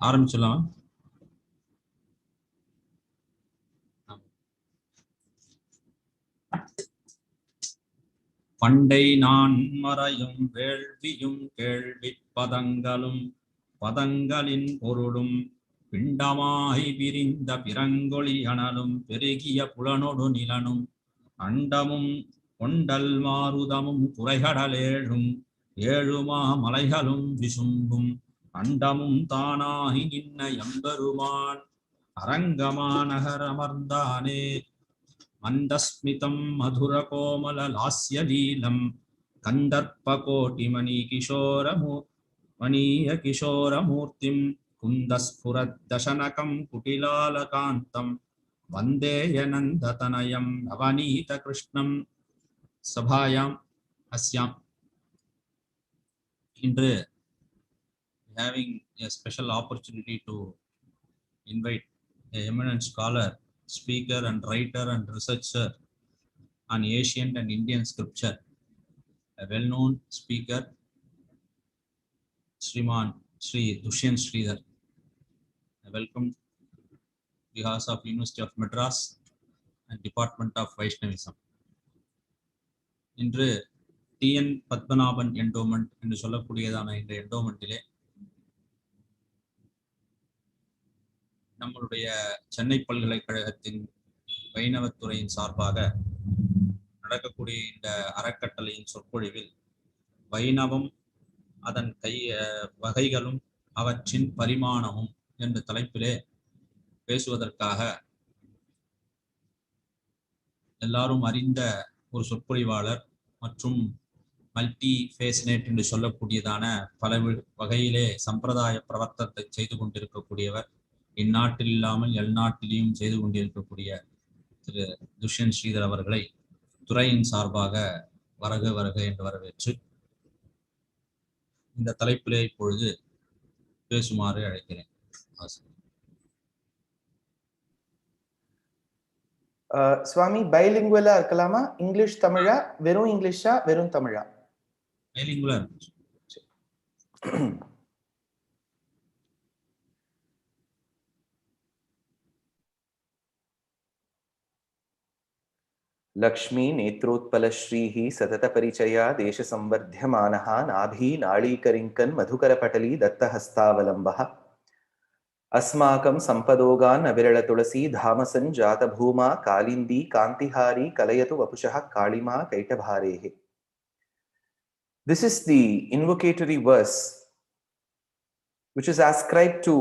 ஆரம்பிச்சிடலாம். பண்டை நான் மறையும் வேள்வியும் கேள்விப் பதங்களும் பதங்களின் பொருளும் பிண்டமாய் விரிந்த பிறங்கொழி அனலும் பெருகிய புலனொடு நிலனும் அண்டமும் கொண்டல் மாருதமும் குறைகடலேழும் ஏழுமா மலைகளும் விசும்பும் அண்டமும் தானாகி நின்ன எம்பெருமான் அரங்கமா நகரமர்ந்தானே மந்தஸ்மிதம் மதுர கோமல லாஸ்ய லீலம் கந்தர்ப்பகோட்டிமணி மணிய கிஷோரமூர்த்திம் குந்தஸ்புரத்தசனகம் குட்டிலாலகாந்தம் வந்தேயநந்ததனயம் நவநீத கிருஷ்ணம். சபாயாம் அஸ்யாம் இன்று having a special opportunity to invite a eminent scholar, speaker and writer and researcher on ancient and Indian scripture, a well-known speaker, Sri Dushyanth Sridhar. Welcome behalf of University of Madras and Department of Vaishnavism. இன்று TN Padmanabhan endowment என்று சொல்லக்கூடியதான இந்த endowmentலே நம்மளுடைய சென்னை பல்கலைக்கழகத்தின் வைணவத்துறையின் சார்பாக நடக்கக்கூடிய இந்த அறக்கட்டளையின் சொற்பொழிவில் வைணவம் அதன் வகைகளும் அவற்றின் பரிமாணமும் என்ற தலைப்பிலே பேசுவதற்காக எல்லாரும் அறிந்த ஒரு சொற்பொழிவாளர் மற்றும் மல்டி ஃபேசினேட் என்று சொல்லக்கூடியதான பல வகையிலே சம்பிரதாய பிரவர்த்தனத்தை செய்து கொண்டிருக்கக்கூடியவர், இந்நாட்டில் இல்லாமல் எல்நாட்டிலையும் செய்து கொண்டிருக்கக்கூடிய திரு துஷ்யந்த் ஸ்ரீதர் அவர்களை துறையின் சார்பாக வருக வருக என்று வரவேற்று இந்த தலைப்பிலே இப்பொழுது பேசுமாறு அழைக்கிறேன். சுவாமி பைலிங்குவலா இருக்கலாமா? இங்கிலீஷ் தமிழா, வெறும் இங்கிலீஷா வெறும் தமிழா? பைலிங்குவலா. लक्ष्मी नेत्रोत्पल श्रीः सतत परिचया देश संवर्ध्यमानः नाभी नाळीकरिङ्कन् मधुकरपटली दत्तहस्तावलम्बः अस्माकं संपदोगान् अविरल तुलसी धामसन् जातभूमा Kalindi कान्तिहारी कलयतु वपुषः कालिमा कैटभारेः. This is the invocatory verse which is ascribed to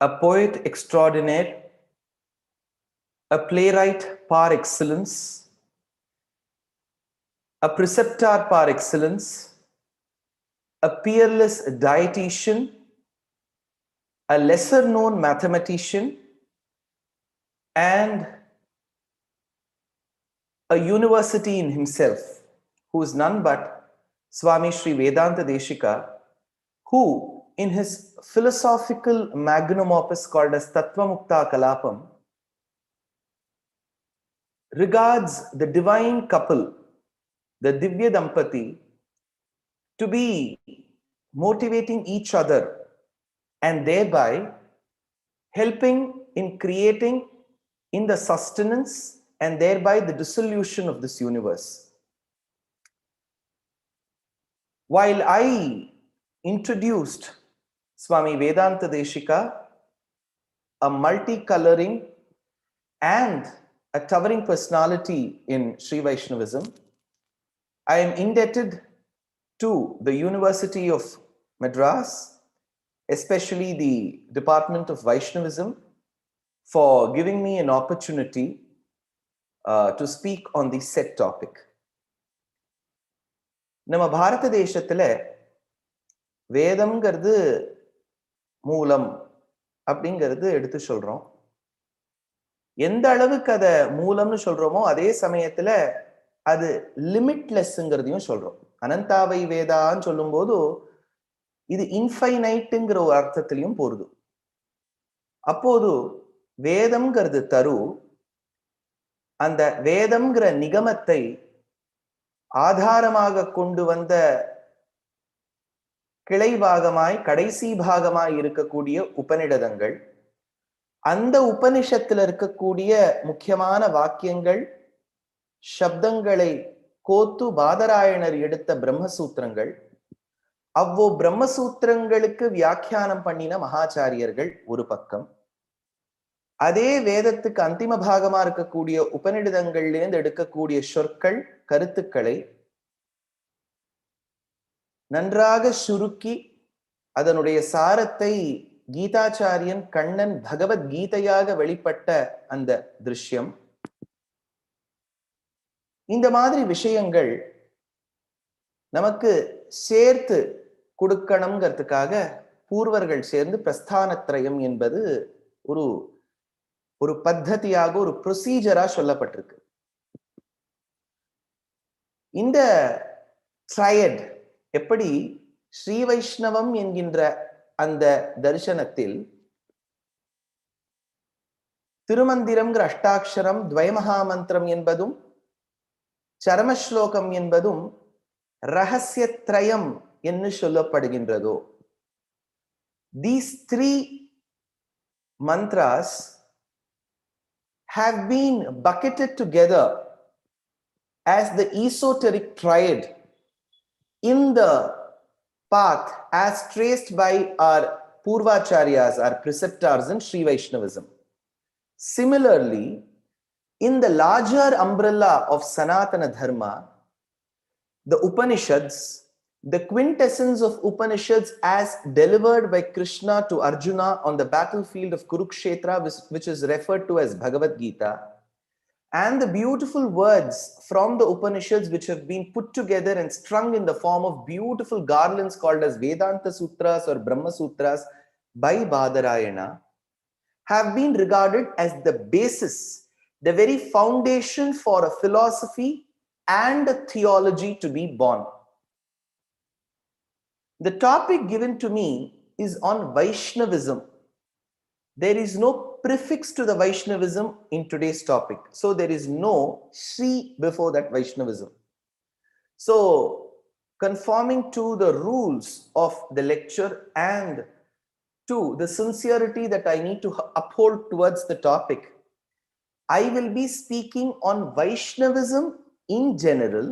a poet extraordinaire, a playwright par excellence, a preceptor par excellence, a peerless dietitian, a lesser known mathematician, and a university in himself, who is none but Swami Sri Vedanta Deshika, who in his philosophical magnum opus called as Tattvamukta Kalapam regards the divine couple, the Divya Dampati, to be motivating each other and thereby helping in creating in the sustenance and thereby the dissolution of this universe. While I introduced Swami Vedanta Deshika, a multicoloring and a towering personality in Sri Vaishnavism, I am indebted to the University of Madras, especially the Department of Vaishnavism, for giving me an opportunity to speak on the said topic. நம்ம பாரத தேசத்துல வேதம்ங்கிறது மூலம் அப்படிங்கிறது எடுத்து சொல்றோம். எந்த அளவுக்கு அதை மூலம்னு சொல்றோமோ அதே சமயத்துல அது லிமிட்லெஸ்ங்கிறதையும் சொல்றோம். அனந்தாவை வேதான்னு சொல்லும் போது இது இன்ஃபைனைட்டுங்கிற ஒரு அர்த்தத்திலையும் போருது. அப்போது வேதம்ங்கிறது தரு, அந்த வேதம்ங்கிற நிகமத்தை ஆதாரமாக கொண்டு வந்த கிளை பாகமாய் கடைசி பாகமாய் இருக்கக்கூடிய உபநிடதங்கள், அந்த உபனிஷத்துல இருக்கக்கூடிய முக்கியமான வாக்கியங்கள், சப்தங்களை கோத்து பாதராயணர் எடுத்த பிரம்மசூத்திரங்கள், அவ்வோ பிரம்மசூத்திரங்களுக்கு வியாக்கியானம் பண்ணின மகாச்சாரியர்கள் ஒரு பக்கம், அதே வேதத்துக்கு அந்திம பாகமா இருக்கக்கூடிய உபநிடதங்கள்லேருந்து எடுக்கக்கூடிய சொற்கள், கருத்துக்களை நன்றாக சுருக்கி அதனுடைய சாரத்தை கீதாச்சாரியன் கண்ணன் பகவத்கீதையாக வெளிப்பட்ட அந்த திருஷ்யம், இந்த மாதிரி விஷயங்கள் நமக்கு சேர்த்து கொடுக்கணுங்கிறதுக்காக பூர்வர்கள் சேர்ந்து பிரஸ்தானத்ரயம் என்பது ஒரு பத்ததியாக, ஒரு ப்ரொசீஜரா சொல்லப்பட்டிருக்கு. இந்த ட்ரையட் எப்படி ஸ்ரீ வைஷ்ணவம் என்கின்ற அந்த தரிசனத்தில் திருமந்திரம்ங்கிற அஷ்டாட்சரம், துவயமகாமந்திரம் என்பதும் சரமஸ்லோகம் என்பதும் ரகசியத்ரயம் என்று சொல்லப்படுகின்றதோ, these three mantras have been bucketed together as the esoteric triad in the path as traced by our Purvacharyas, our preceptors in Sri Vaishnavism. Similarly, in the larger umbrella of Sanatana Dharma, the Upanishads, the quintessence of Upanishads as delivered by Krishna to Arjuna on the battlefield of Kurukshetra, which is referred to as Bhagavad Gita, and the beautiful words from the Upanishads which have been put together and strung in the form of beautiful garlands called as Vedanta Sutras or Brahma Sutras by Badarayana, have been regarded as the basis, the very foundation for a philosophy and a theology to be born. The topic given to me is on Vaishnavism. There is no prefix to the Vaishnavism in today's topic. So there is no Sri before that Vaishnavism. So conforming to the rules of the lecture and to the sincerity that I need to uphold towards the topic, I will be speaking on Vaishnavism in general,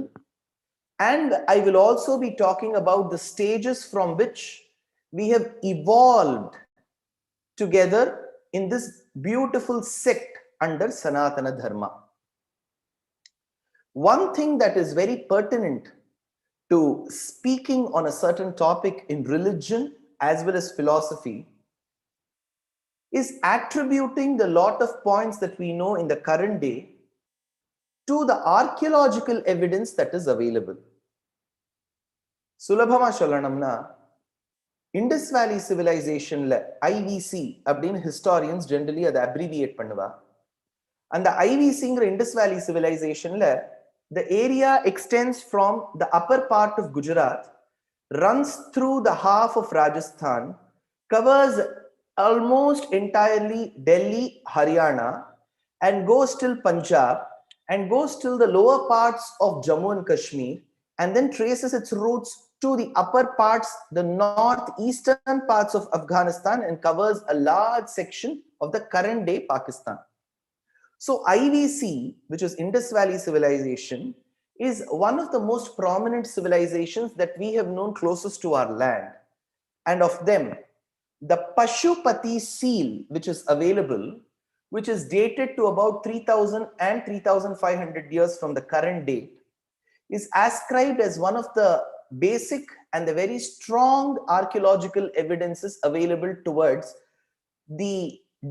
and I will also be talking about the stages from which we have evolved together in this beautiful sect under Sanatana Dharma. One thing that is very pertinent to speaking on a certain topic in religion as well as philosophy is attributing the lot of points that we know in the current day to the archaeological evidence that is available. சுலபமா சொல்லணும்னா, Indies வேலி சிவிலைசேஷன்ல IVC அப்படின்னு historians generally அதை அப்ரிவியேட் பண்ணுவா. அந்த ஐவிசிங்கிற Indies வேலி சிவிலைசேஷன்ல the area extends from the upper part of Gujarat, runs through the half of Rajasthan, covers almost entirely Delhi, Haryana, and goes till Punjab, and goes till the lower parts of Jammu and Kashmir, and then traces its roots to the upper parts, the northeastern parts of Afghanistan, and covers a large section of the current day Pakistan. So IVC, which is Indus Valley Civilization, is one of the most prominent civilizations that we have known closest to our land. And of them, the Pashupati seal, which is available, which is dated to about 3000 and 3500 years from the current date, is ascribed as one of the basic and the very strong archaeological evidences available towards the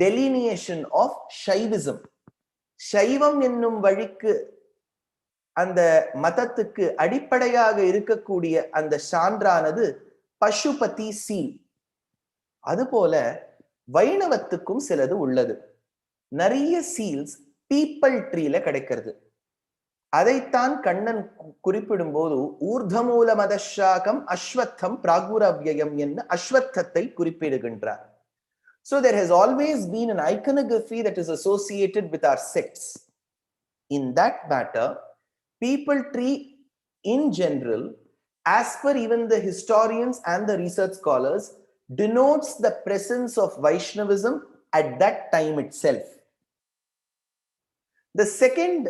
delineation of Shaivism. சைவம் என்னும் வழிக்கு, அந்த மதத்துக்கு அடிப்படையாக இருக்கக்கூடிய அந்த சான்றானது Pasupathi seal. அதுபோல வைணவத்துக்கும் சிலது உள்ளது. நிறைய சீல்ஸ் பீப்பல் ட்ரீல கிடைக்கிறது. அதைத்தான் கண்ணன் குறிப்பிடும் போது ஊர்தமூல மதஷாகம் அஸ்வத்தம் பிராகுரவ்யம் என்ன அஸ்வத்தத்தை குறிப்பிடுகின்றார். So there has always been an iconography that is associated with our sects. In that matter, people tree in general as per even the historians and the research scholars, denotes the presence of Vaishnavism at that time itself. The second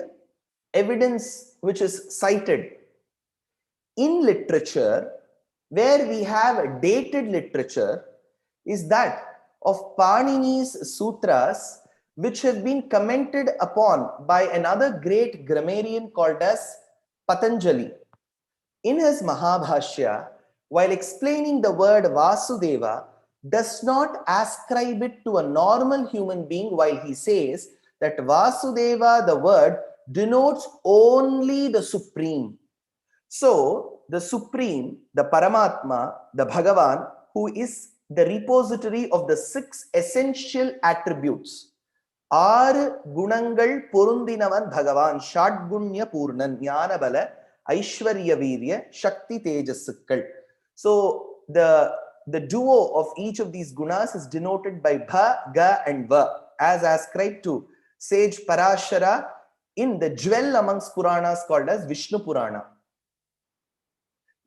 evidence which is cited in literature, where we have a dated literature, is that of Panini's sutras, which have been commented upon by another great grammarian called as Patanjali. In his Mahabhashya, while explaining the word Vasudeva, does not ascribe it to a normal human being, while he says that Vasudeva, the word, denotes only the Supreme. So, the Supreme, the Paramatma, the Bhagavan, who is the repository of the 6 essential attributes. Aru Gunangal Purundinavan Bhagavan, Shadgunya Purnan, Jnanabala, Aishwarya Virya, Shakti Tejasukkal. So, the duo of each of these gunas is denoted by Bha, Ga and Va, as ascribed to sage Parashara in the jewel amongst Puranas called as Vishnu Purana.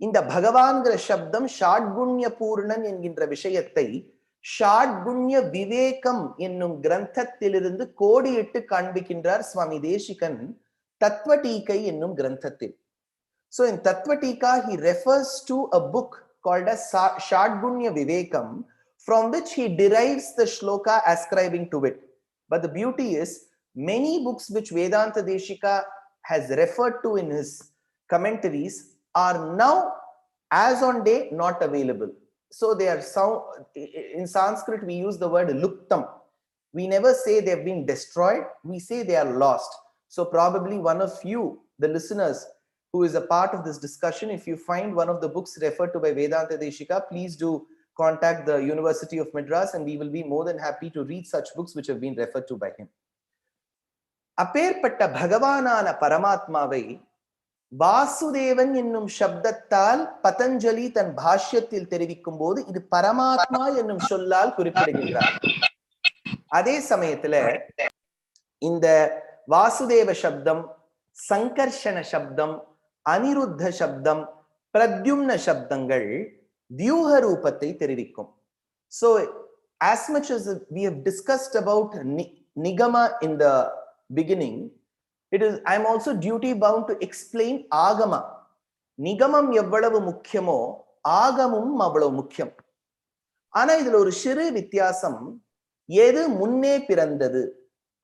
இந்த பகவான்கிற சப்தம் ஷாட்குண்ய பூர்ணன் என்கின்ற விஷயத்தை ஷாட்குண்ய விவேகம் என்னும் கிரந்தத்திலிருந்து கோடியிட்டு காண்பிக்கின்றார் சுவாமி தேசிகன் தத்வடீகை என்னும் கிரந்தத்தில். So in Tattvatika, he refers to a book called as Shadgunya Vivekam, from which he derives the shloka ascribing to it. But the beauty is, many books which Vedanta Deshika has referred to in his commentaries are now, as on day, not available. So they are in Sanskrit we use the word luptam. We never say they have been destroyed, we say they are lost. So probably one of you, the listeners who is a part of this discussion, if you find one of the books referred to by Vedanta Deshika, please do contact the University of Madras and we will be more than happy to read such books which have been referred to by him. அப்பேற்பட்ட பகவானான பரமாத்மாவை வாசுதேவன் என்னும் சப்தத்தால் பதஞ்சலி தன் பாஷ்யத்தில் தெரிவிக்கும் போது இது பரமாத்மா என்னும் சொல்லால் குறிப்பிடுகின்றார். அதே சமயத்துல இந்த வாசுதேவ சப்தம், சங்கர்ஷண சப்தம், அனிருத்த சப்தம், பிரத்யும்ன சப்தங்கள் வியூக ரூபத்தை தெரிவிக்கும். So as much as we have discussed about nigama in the beginning, I am also duty bound to explain agama. நிகமம் எவ்வளவு முக்கியமோ ஆகமும் அவ்வளவு முக்கியம். ஆனா இதுல ஒரு சிறு வித்தியாசம், எது முன்னே பிறந்தது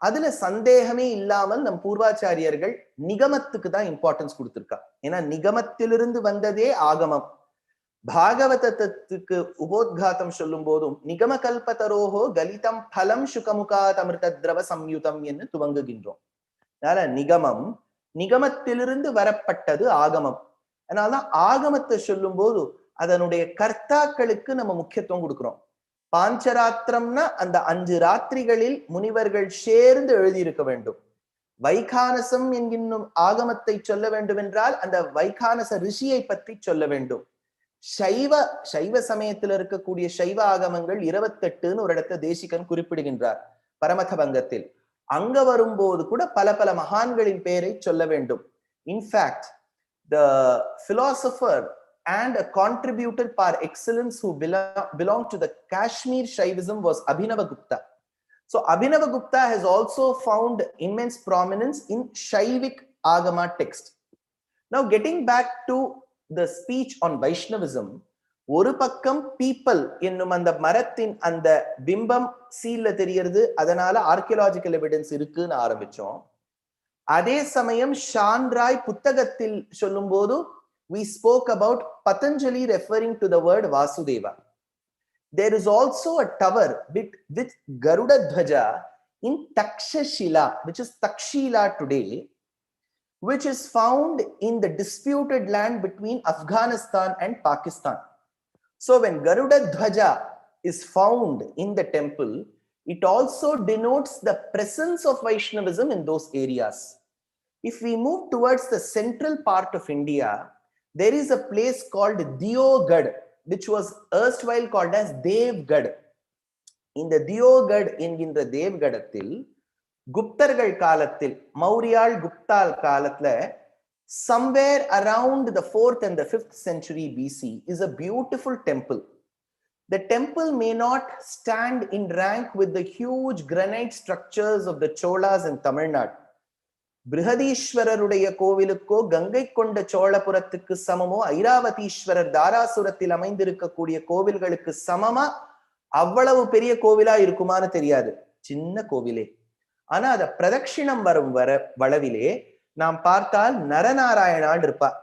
அதுல சந்தேகமே இல்லாமல் நம் பூர்வாச்சாரியர்கள் நிகமத்துக்கு தான் இம்பார்ட்டன்ஸ் கொடுத்திருக்கா. ஏன்னா நிகமத்திலிருந்து வந்ததே ஆகமம். பாகவதத்துக்கு உபோத்காத்தம் சொல்லும் போதும் நிகம கல்பதரோஹோ கலிதம் பலம் சுகமுகாத் அமிர்த திரவ சம்யுதம் என்று துவங்குகின்றோம். அதனால நிகமத்திலிருந்து வரப்பட்டது ஆகமம். அதனாலதான் ஆகமத்தை சொல்லும் போது அதனுடைய கர்த்தாக்களுக்கு நம்ம முக்கியத்துவம் கொடுக்கிறோம். பாஞ்சராத்திரம்னா அந்த 5 ராத்திரிகளில் முனிவர்கள் சேர்ந்து எழுதியிருக்க வேண்டும். வைகானசம் என்கின்ற ஆகமத்தை சொல்ல வேண்டும் என்றால் அந்த வைகானச ரிஷியை பற்றி சொல்ல வேண்டும். சைவ சமயத்தில் இருக்கக்கூடிய சைவ ஆகமங்கள் 28ன்னு ஒரு இடத்தை தேசிகன் குறிப்பிடுகின்றார் பரமத பங்கத்தில். அங்க வரும்போது கூட பல பல மகான்களின் பெயரை சொல்ல வேண்டும். In fact the philosopher and a contributor par excellence who belonged to the Kashmir Shaivism was Abhinavagupta. So Abhinavagupta has also found immense prominence in Shaivic Agama text. Now getting back to the speech on Vaishnavism, ஒரு பக்கம் people என்னும் அந்த மரத்தின் அந்த பிம்பம் சீல்ல தெரியறது, அதனால archaeological evidence இருக்குன்னு ஆரம்பிச்சோம். அதே சமயம் ஷான்ராய் புத்தகத்தில் சொல்லும் போது we spoke about Patanjali referring to the word Vasudeva. There is also a tower with Garuda Dhwaja in Takshashila, which is Takshila today, which is found in the disputed land between Afghanistan and Pakistan. So when Garuda Dhwaja is found in the temple, it also denotes the presence of Vaishnavism in those areas. If we move towards the central part of India, there is a place called Diogad, which was erstwhile called as Devgad. In the Diogad என்கின்ற தேவ்கடத்தில் குப்தர்கள் காலத்தில், மௌரியாள் குப்தால் காலத்துல somewhere around the 4th and the 5th century BC is a beautiful temple. The temple may not stand in rank with the huge granite structures of the Cholas in Tamil Nadu. பிருஹதீஸ்வரருடைய கோவிலுக்கோ Ganga கொண்ட சோழபுரத்துக்கு சமமோ ஐராவதீஸ்வரர் தாராசுரத்தில் அமைந்திருக்கக்கூடிய கோவில்களுக்கு சமமா அவ்வளவு பெரிய கோவிலா இருக்குமான்னு தெரியாது, சின்ன கோவிலே. ஆனா அத பிரதட்சிணம் வரும் வளவிலே நாம் பார்த்தால் நரநாராயணான் இருப்பார்,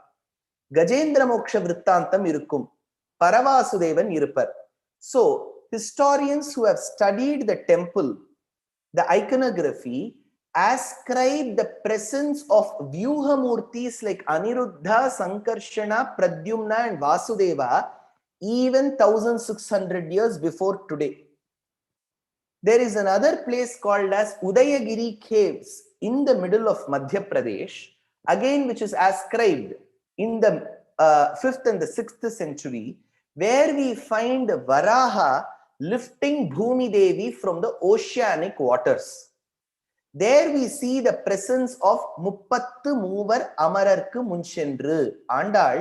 கஜேந்திர மோட்ச விருத்தாந்தம் இருக்கும், பரவாசுதேவன் இருப்பர். So historians who have studied the temple, the iconography, ascribe the presence of Vyuhamurtis like Aniruddha, Sankarshana, Pradyumna and Vasudeva even 1600 years before today. There is another place called as Udayagiri Caves in the middle of Madhya Pradesh, again which is ascribed in the 5th and the 6th century, where we find Varaha lifting Bhumi Devi from the oceanic waters. There we see the presence of Muppattu Moovar Amararku Munchendru. Andal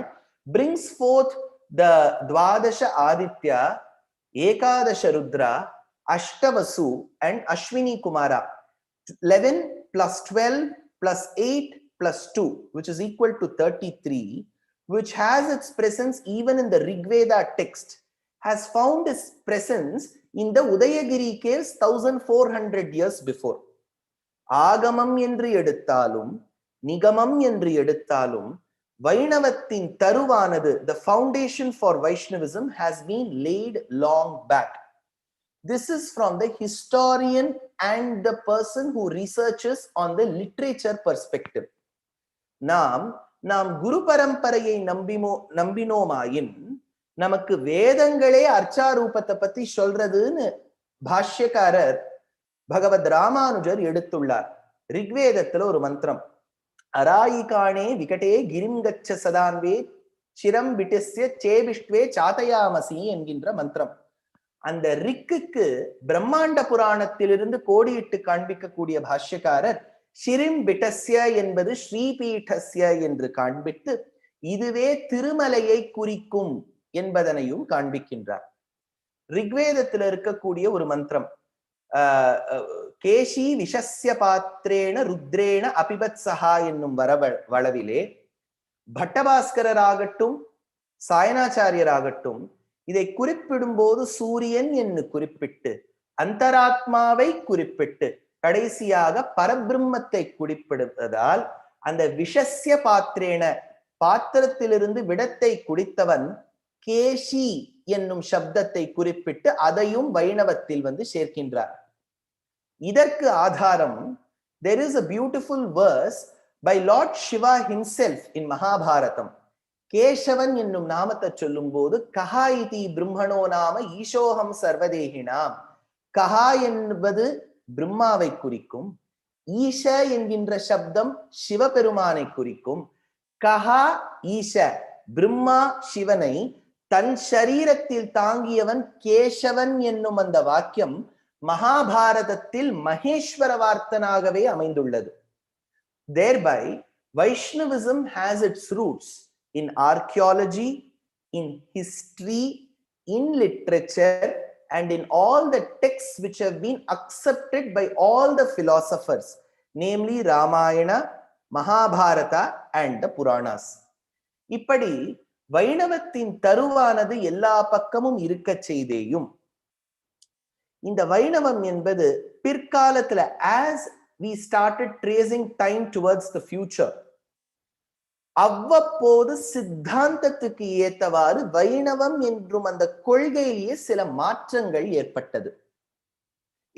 brings forth the Dwadasha Aditya, Ekadasha Rudra, Ashtavasu and Ashwini Kumara. 11 plus 12 plus 8 plus 2, which is equal to 33, which has its presence even in the Rigveda text, has found its presence in the Udayagiri caves 1400 years before. ஆகமம் என்று எடுத்தாலும் நிகமம் என்று எடுத்தாலும் வைணவத்தின் தருவானது, the foundation for Vaishnavism has been laid long back. This is from the historian and the person who researches on the literature perspective. நாம் குரு பரம்பரையை நம்பினோமாயின் நமக்கு வேதங்களே அர்ச்சாரூபத்தை பத்தி சொல்றதுன்னு பாஷ்யக்காரர் பகவத் ராமானுஜர் எடுத்துள்ளார். ரிக்வேதத்துல ஒரு மந்திரம், அராயிகாணே விகடே கிரிம் கச்ச சதான்வே சிரம் விட்டிஸ்ய சேவிஷ்வே சாதயாமசி என்கின்ற மந்திரம். அந்த ரிக்குக்கு பிரம்மாண்ட புராணத்திலிருந்து கோடியிட்டு காண்பிக்கக்கூடிய பாஷ்யக்காரர் ஷிரிம் பிட்டஸ்ய என்பது ஸ்ரீபீட்டஸ்ய என்று காண்பித்து இதுவே திருமலையை குறிக்கும் என்பதனையும் காண்பிக்கின்றார். ரிக்வேதத்தில் இருக்கக்கூடிய ஒரு மந்திரம், கேஷி விஷஸ்ய பாத்திரேன ருத்ரேன அபிபத்சஹா என்னும் வளவிலே பட்டபாஸ்கரராகட்டும் சாயனாச்சாரியராகட்டும் இதை குறிப்பிடும் போது சூரியன் என்று குறிப்பிட்டு அந்தராத்மாவை குறிப்பிட்டு கடைசியாக பரபிரம்மத்தை குறிப்பிடுவதால் அந்த விஷஸ்ய பாத்திரேன பாத்திரத்திலிருந்து விடத்தை குடித்தவன் கேஷி என்னும் சப்தத்தை குறிப்பிட்டு அதையும் வைணவத்தில் சேர்க்கின்றார். இதற்கு ஆதாரம், there is a beautiful verse by Lord Shiva himself in Mahabharatam. Kesavan என்னும் நாமத்தை சொல்லும் போது கஹா இதி பிரம்மணோ நாம ஈசோகம் சர்வதேகினாம், கஹா என்பது பிரம்மாவை குறிக்கும், ஈஷ என்கின்ற சப்தம் சிவபெருமானை குறிக்கும். கஹா ஈஷ, பிரம்மா சிவனை தன் சரீரத்தில் தாங்கியவன் கேசவன் என்னும் அந்த வாக்கியம் மகாபாரதத்தில் மகேஸ்வர வார்த்தனாகவே அமைந்துள்ளது. Thereby, Vaishnavism has its roots in archaeology, in history, in literature, and in all the texts which have been accepted by all the philosophers, namely Ramayana, Mahabharata, and the Puranas. இப்படி வைணவத்தின் தருவானது எல்லா பக்கமும் இருக்க செய்தேயும் இந்த வைணவம் என்பது பிற்காலத்துல as we started tracing time towards the future, அவ்வப்போது சித்தாந்தத்துக்கு ஏத்தவாறு வைணவம் என்றும் அந்த கொள்கையிலேயே சில மாற்றங்கள் ஏற்பட்டது.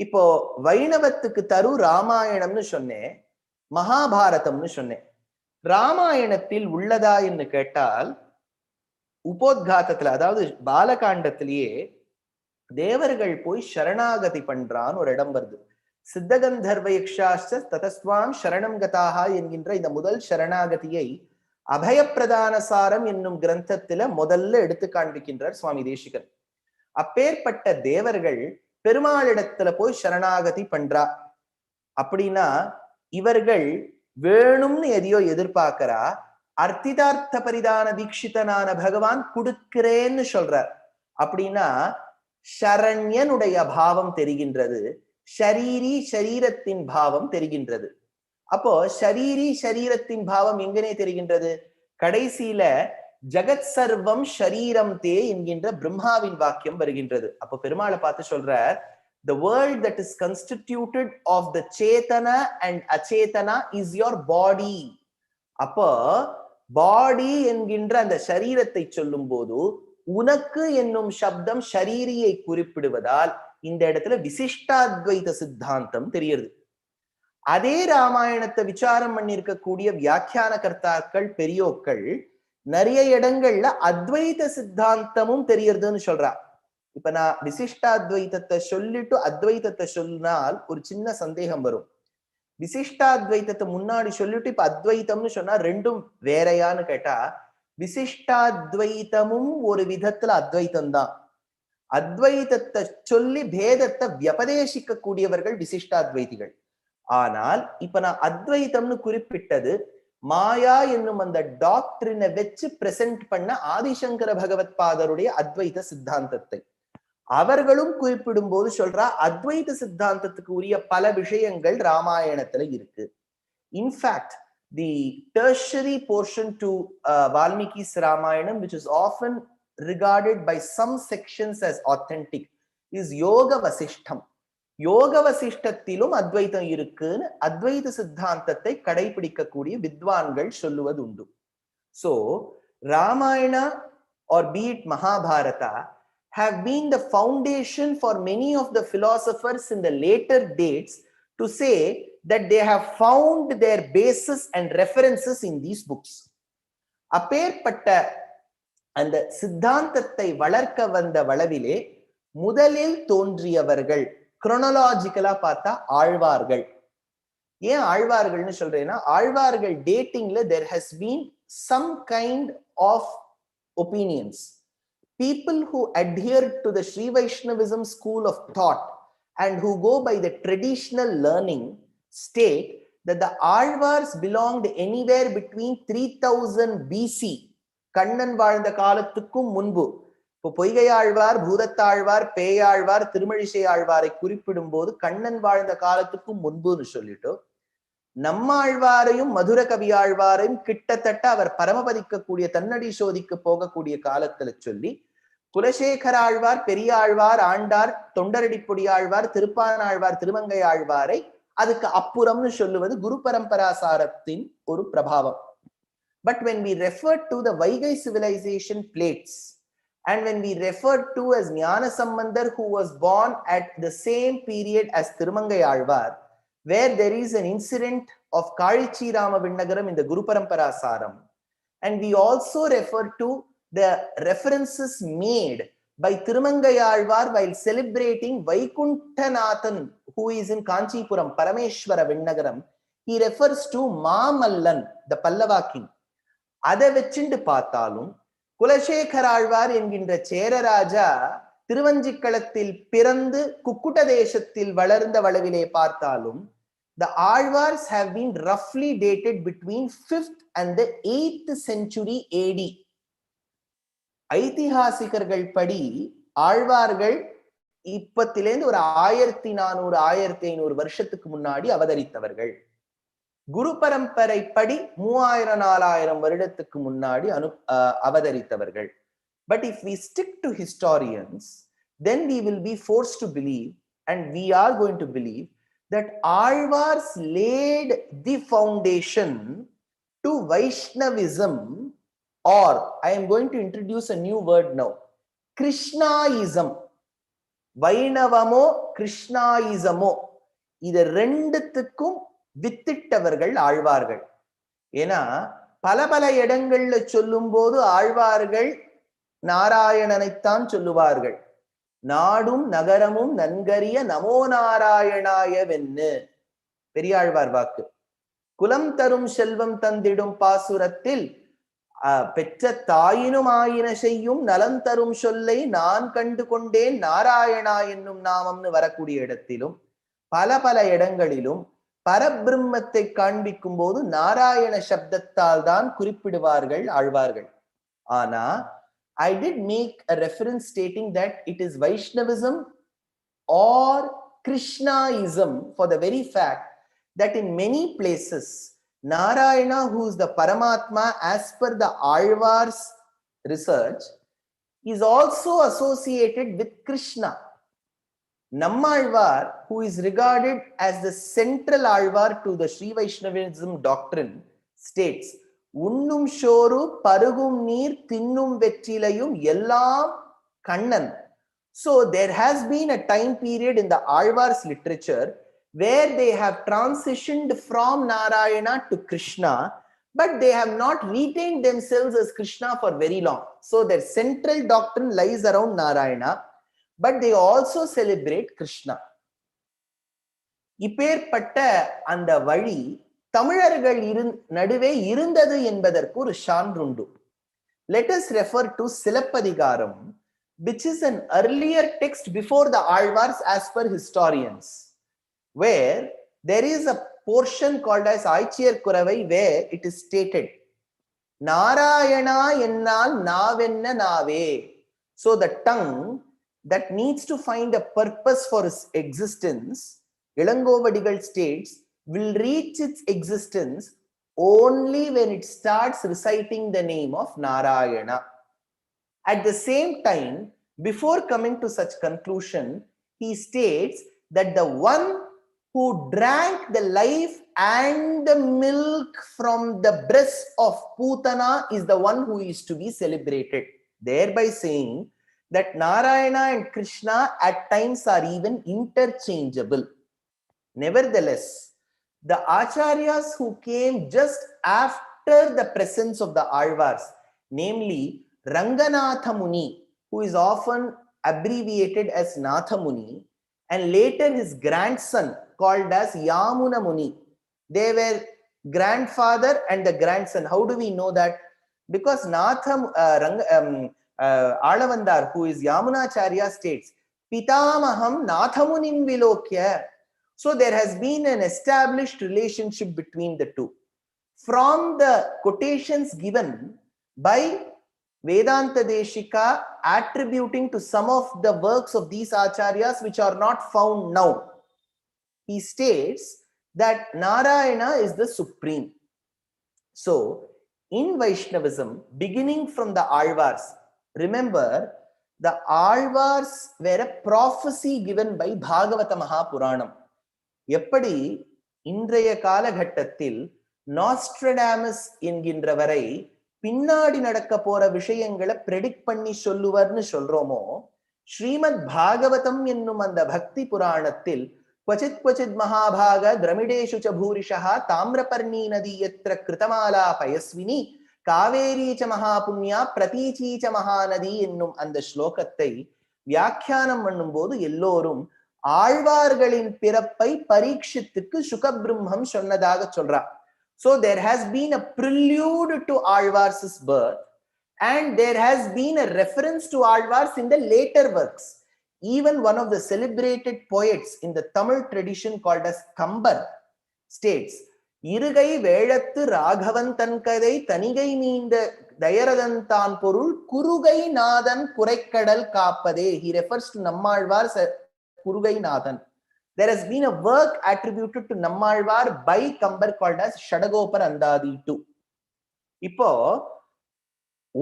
இப்போ வைணவத்துக்கு தரு ராமாயணம்னு சொன்னேன், மகாபாரதம்னு சொன்னேன். ராமாயணத்தில் உள்ளதா என்று கேட்டால் உபோத்காத்தத்துல, அதாவது பாலகாண்டத்திலேயே தேவர்கள் போய் சரணாகதி பண்றான்னு ஒரு இடம் வருது. சித்தகந்தர்வ யக்ஷாஸ்ச ததஸ்வாம் சரணம் கதாஹா என்கின்ற இந்த முதல் சரணாகதியை அபயப்பிரதான சாரம் என்னும் கிரந்தத்துல முதல்ல எடுத்து காண்பிக்கின்றார் சுவாமி தேசிகர். அப்பேற்பட்ட தேவர்கள் பெருமாளிடத்துல போய் சரணாகதி பண்றா அப்படின்னா இவர்கள் வேணும்னு எதையோ எதிர்பார்க்கிறா, அர்த்திதார்த்த பரிதான தீட்சிதனான பகவான் கொடுக்கிறேன்னு சொல்றார். அப்படின்னா சரண்யனுடைய பாவம் தெரிகின்றது, ஷரீரி ஷரீரத்தின் பாவம் தெரிகின்றது. அப்போ ஷரீரி ஷரீரத்தின் பாவம் எங்கனே தெரிகின்றது? கடைசியில ஜகத் சர்வம் ஷரீரம் தே என்கின்ற பிரம்மாவின் வாக்கியம் வருகின்றது. அப்போ பெருமாளை பார்த்து சொல்றார், the world that is constituted of the chetana and achetana is your body. அப்போ பாடி என்கின்ற அந்த சரீரத்தை சொல்லும் போது உனக்கு என்னும் சப்தம் ஷரீரியை குறிப்பிடுவதால் இந்த இடத்துல விசிஷ்டாத்வைத சித்தாந்தம் தெரியுது. அதே ராமாயணத்தை விசாரம் பண்ணி இருக்கக்கூடிய வியாக்கியான கர்த்தாக்கள் பெரியோக்கள் நிறைய இடங்கள்ல அத்வைத சித்தாந்தமும் தெரியறதுன்னு சொல்றா. இப்ப நான் விசிஷ்டாத்வைதத்தை சொல்லிட்டு அத்வைதத்தை சொன்னால் ஒரு சின்ன சந்தேகம் வரும். விசிஷ்டாத்வைதத்தை முன்னாடி சொல்லிட்டு இப்ப அத்வைத்தம்னு சொன்னா ரெண்டும் வேறையான்னு கேட்டா, விசிஷ்டாத்வைதமும் ஒரு விதத்துல அத்வைத்தம் தான். அத்வைதத்தை சொல்லி பேதத்தை வியபதேசிக்க கூடியவர்கள் விசிஷ்டாத்வைதிகள். ஆனால் இப்ப நான் அத்வைத்தம்னு குறிப்பிட்டது மாயா என்னும் அந்த டாக்டரினை வச்சு பிரசன்ட் பண்ண ஆதிசங்கர பகவத் பாதருடைய அத்வைத சித்தாந்தத்தை அவர்களும் குறிப்பிடும் போது சொல்றா, அத்வைத சித்தாந்தத்துக்கு உரிய பல விஷயங்கள் ராமாயணத்துல இருக்கு. In fact the tertiary portion to Valmiki's Ramayanam, which is often regarded by some sections as authentic, is Yoga Vasishtham. யோக வசிஷ்டத்திலும் அத்வைதம் இருக்குன்னு அத்வைத சித்தாந்தத்தை கடைபிடிக்கக்கூடிய வித்வான்கள் சொல்லுவது உண்டு. So Ramayana or be it Mahabharata have been the foundation for many of the philosophers in the later dates to say that they have found their basis and references in these books. அப்பேற்பட்ட அந்த சித்தாந்தத்தை வளர்க்க வந்த வளவிலே முதலில் தோன்றியவர்கள் குரோனாலஜிக்கலா பார்த்தா ஆழ்வார்கள். ஏன் ஆழ்வார்கள்னு சொல்றேன்னா, ஆழ்வார்கள் டேட்டிங்ல there has been some kind of opinions. People who adhere to the Sri Vaishnavism school of thought and who go by the traditional learning state that the Alvars belonged anywhere between 3000 BC, Kannan வாழ்ந்த காலத்துக்கும் முன்பு. இப்போ பொய்கையாழ்வார், பூதத்தாழ்வார், பேயாழ்வார், திருமழிசை ஆழ்வாரை குறிப்பிடும் போது கண்ணன் வாழ்ந்த காலத்துக்கும் முன்புன்னு சொல்லிட்டு, நம்மாழ்வாரையும் மதுர கவியாழ்வாரையும் கிட்டத்தட்ட அவர் பரமபதிக்கக்கூடிய தன்னடி சோதிக்கு போகக்கூடிய காலத்துல சொல்லி, குலசேகர ஆழ்வார், பெரியாழ்வார், ஆண்டார், தொண்டரடிப்பொடி ஆழ்வார், திருப்பானாழ்வார், திருமங்கை ஆழ்வாரை அதுக்கு அப்புறம்னு சொல்லுவது குரு பரம்பராசாரத்தின் ஒரு பிரபாவம். But when we refer to the Vaigai civilization plates, and when we refer to as Jnana Sambandar, who was born at the same period as Thirumangai Alvar, where there is an incident of Kalichi Rama Vinnagaram in the Guru Parampara Saram, and we also refer to the references made by Thirumangai Alvar while celebrating Vaikunthanathan, who is in Kanchipuram, Parameshwara Vinnagaram, he refers to Maamallan, the Pallava king. அதை வச்சுண்டு பார்த்தாலும் குலசேகர ஆழ்வார் என்கின்ற சேரராஜா திருவஞ்சிக்களத்தில் பிறந்து குக்குட்ட தேசத்தில் வளர்ந்த வளவிலே பார்த்தாலும் the Alvars have been roughly dated between 5th and the 8th century AD. ஐதிஹாசிகர்கள் படி ஆழ்வார்கள் இப்பத்திலேருந்து ஒரு 1400 1500 வருஷத்துக்கு முன்னாடி அவதரித்தவர்கள். குரு பரம்பரை படி 3000-4000 வருடத்துக்கு முன்னாடி அவதரித்தவர்கள். But if we stick to historians, then we will be forced to believe, and we are going to believe, that Alvars laid the foundation to Vaishnavism, or I am going to introduce a new word now, Krishnaism. Vainavamo, Krishnaismo. இது ரெண்டுத்துக்கும் வித்திட்டவர்கள் ஆழ்வார்கள். ஏன்னா பல பல இடங்கள்ல சொல்லும் போது ஆழ்வார்கள் நாராயணனைத்தான் சொல்லுவார்கள். நாடும் நகரமும் நன்கரிய நமோ நாராயணாயவென்னு பெரியாழ்வார் வாக்கு. குலம் தரும் செல்வம் தந்திடும் பாசுரத்தில் பெற்ற தாயினும் ஆயின செய்யும் நலம் தரும் சொல்லை நான் கண்டு கொண்டேன் நாராயணா என்னும் நாமம்னு வரக்கூடிய இடத்திலும் பல பல இடங்களிலும் பரபிரம்மத்தை காண்பிக்கும் போது நாராயண சப்தத்தால் தான் குறிப்பிடுவார்கள் ஆழ்வார்கள். ஆனா I did make a reference stating that it is Vaishnavism or Krishnaism for the very fact that in many places Narayana, who is the Paramatma as per the Alvar's research, is also associated with Krishna. Nammalvar, who is regarded as the central Alvar to the Sri Vaishnavism doctrine, states, உண்ணும் சோறு பருகும் நீர் தின்னும் வெற்றிலையும் எல்லாம் Kannan. So there has been a time period in the Alvar's literature where they have transitioned from Narayana to Krishna, but they have not retained themselves as Krishna for very long. So their central doctrine lies around Narayana, but they also celebrate Krishna. இப்பேற்பட்ட அந்த வழி தமிழர்கள் நடுவே இருந்தது என்பதற்கு ஒரு சான்றுண்டு. Let us refer to Silappatikaram, which is an earlier text before the Alvars as per historians, where there is a portion called as Aichiyar Kuravai where it is stated, Narayana ennal navenna nave. So the tongue that needs to find a purpose for its existence, Ilangovadigal states, will reach its existence only when it starts reciting the name of Narayana. At the same time, before coming to such conclusion, he states that the one who drank the life and the milk from the breast of Putana is the one who is to be celebrated, thereby saying that Narayana and Krishna at times are even interchangeable. Nevertheless, the acharyas who came just after the presence of the Alvars, namely Ranganatha Muni, who is often abbreviated as Natha Muni, and later his grandson called as Yamuna Muni. They were grandfather and the grandson. How do we know that? Because Alavandar, who is Yamunacharya, states, Pitamaham Nathamunim Vilokya. So there has been an established relationship between the two. From the quotations given by Vedanta Deshika attributing to some of the works of these acharyas which are not found now, he states that Narayana is the supreme. So in Vaishnavism, beginning from the Alvars, remember the Alvars were a prophecy given by Bhagavata Mahapuranam. எப்படி இன்றைய காலகட்டத்தில் நாஸ்ட்ரடாமஸ் என்கின்றவரை பின்னாடி நடக்க போற விஷயங்களை predict பண்ணி சொல்லுவார்னு சொல்றோமோ, ஸ்ரீமத் பாகவதம் என்னும் அந்த பக்தி புராணத்தில் क्वचित् क्वचित् महाभाग द्रमिडेषु च भूरिशः ताम्रपर्णी नदी यत्र कृतमाला पयस्विनी कावेरी च महापुण्या प्रतीची च महानदी என்னும் அந்த ஸ்லோகத்தை வியாக்கியானம் பண்ணும்போது எல்லோரும் ஆழ்வார்களின் பிறப்பை பரீட்சித்துக்கு சுகபிரம்மம் சொன்னதாக சொல்றார். So there has been a prelude to Alvars's birth and there has been a reference to Alvars in the later works. Even one of the celebrated poets in the Tamil tradition called as Kambar states, இருகை வேழத்து Raghavan தன் கதை தனிகை மீண்ட தயரதந்தான் பொருள் குருகை நாதன் குரைக்கடல் காப்பதே. He refers to Nammalvar as Kurugai Nathan. There has been a work attributed to Nammalvar by Kambar called as Shadagopar Andadi too. இப்போ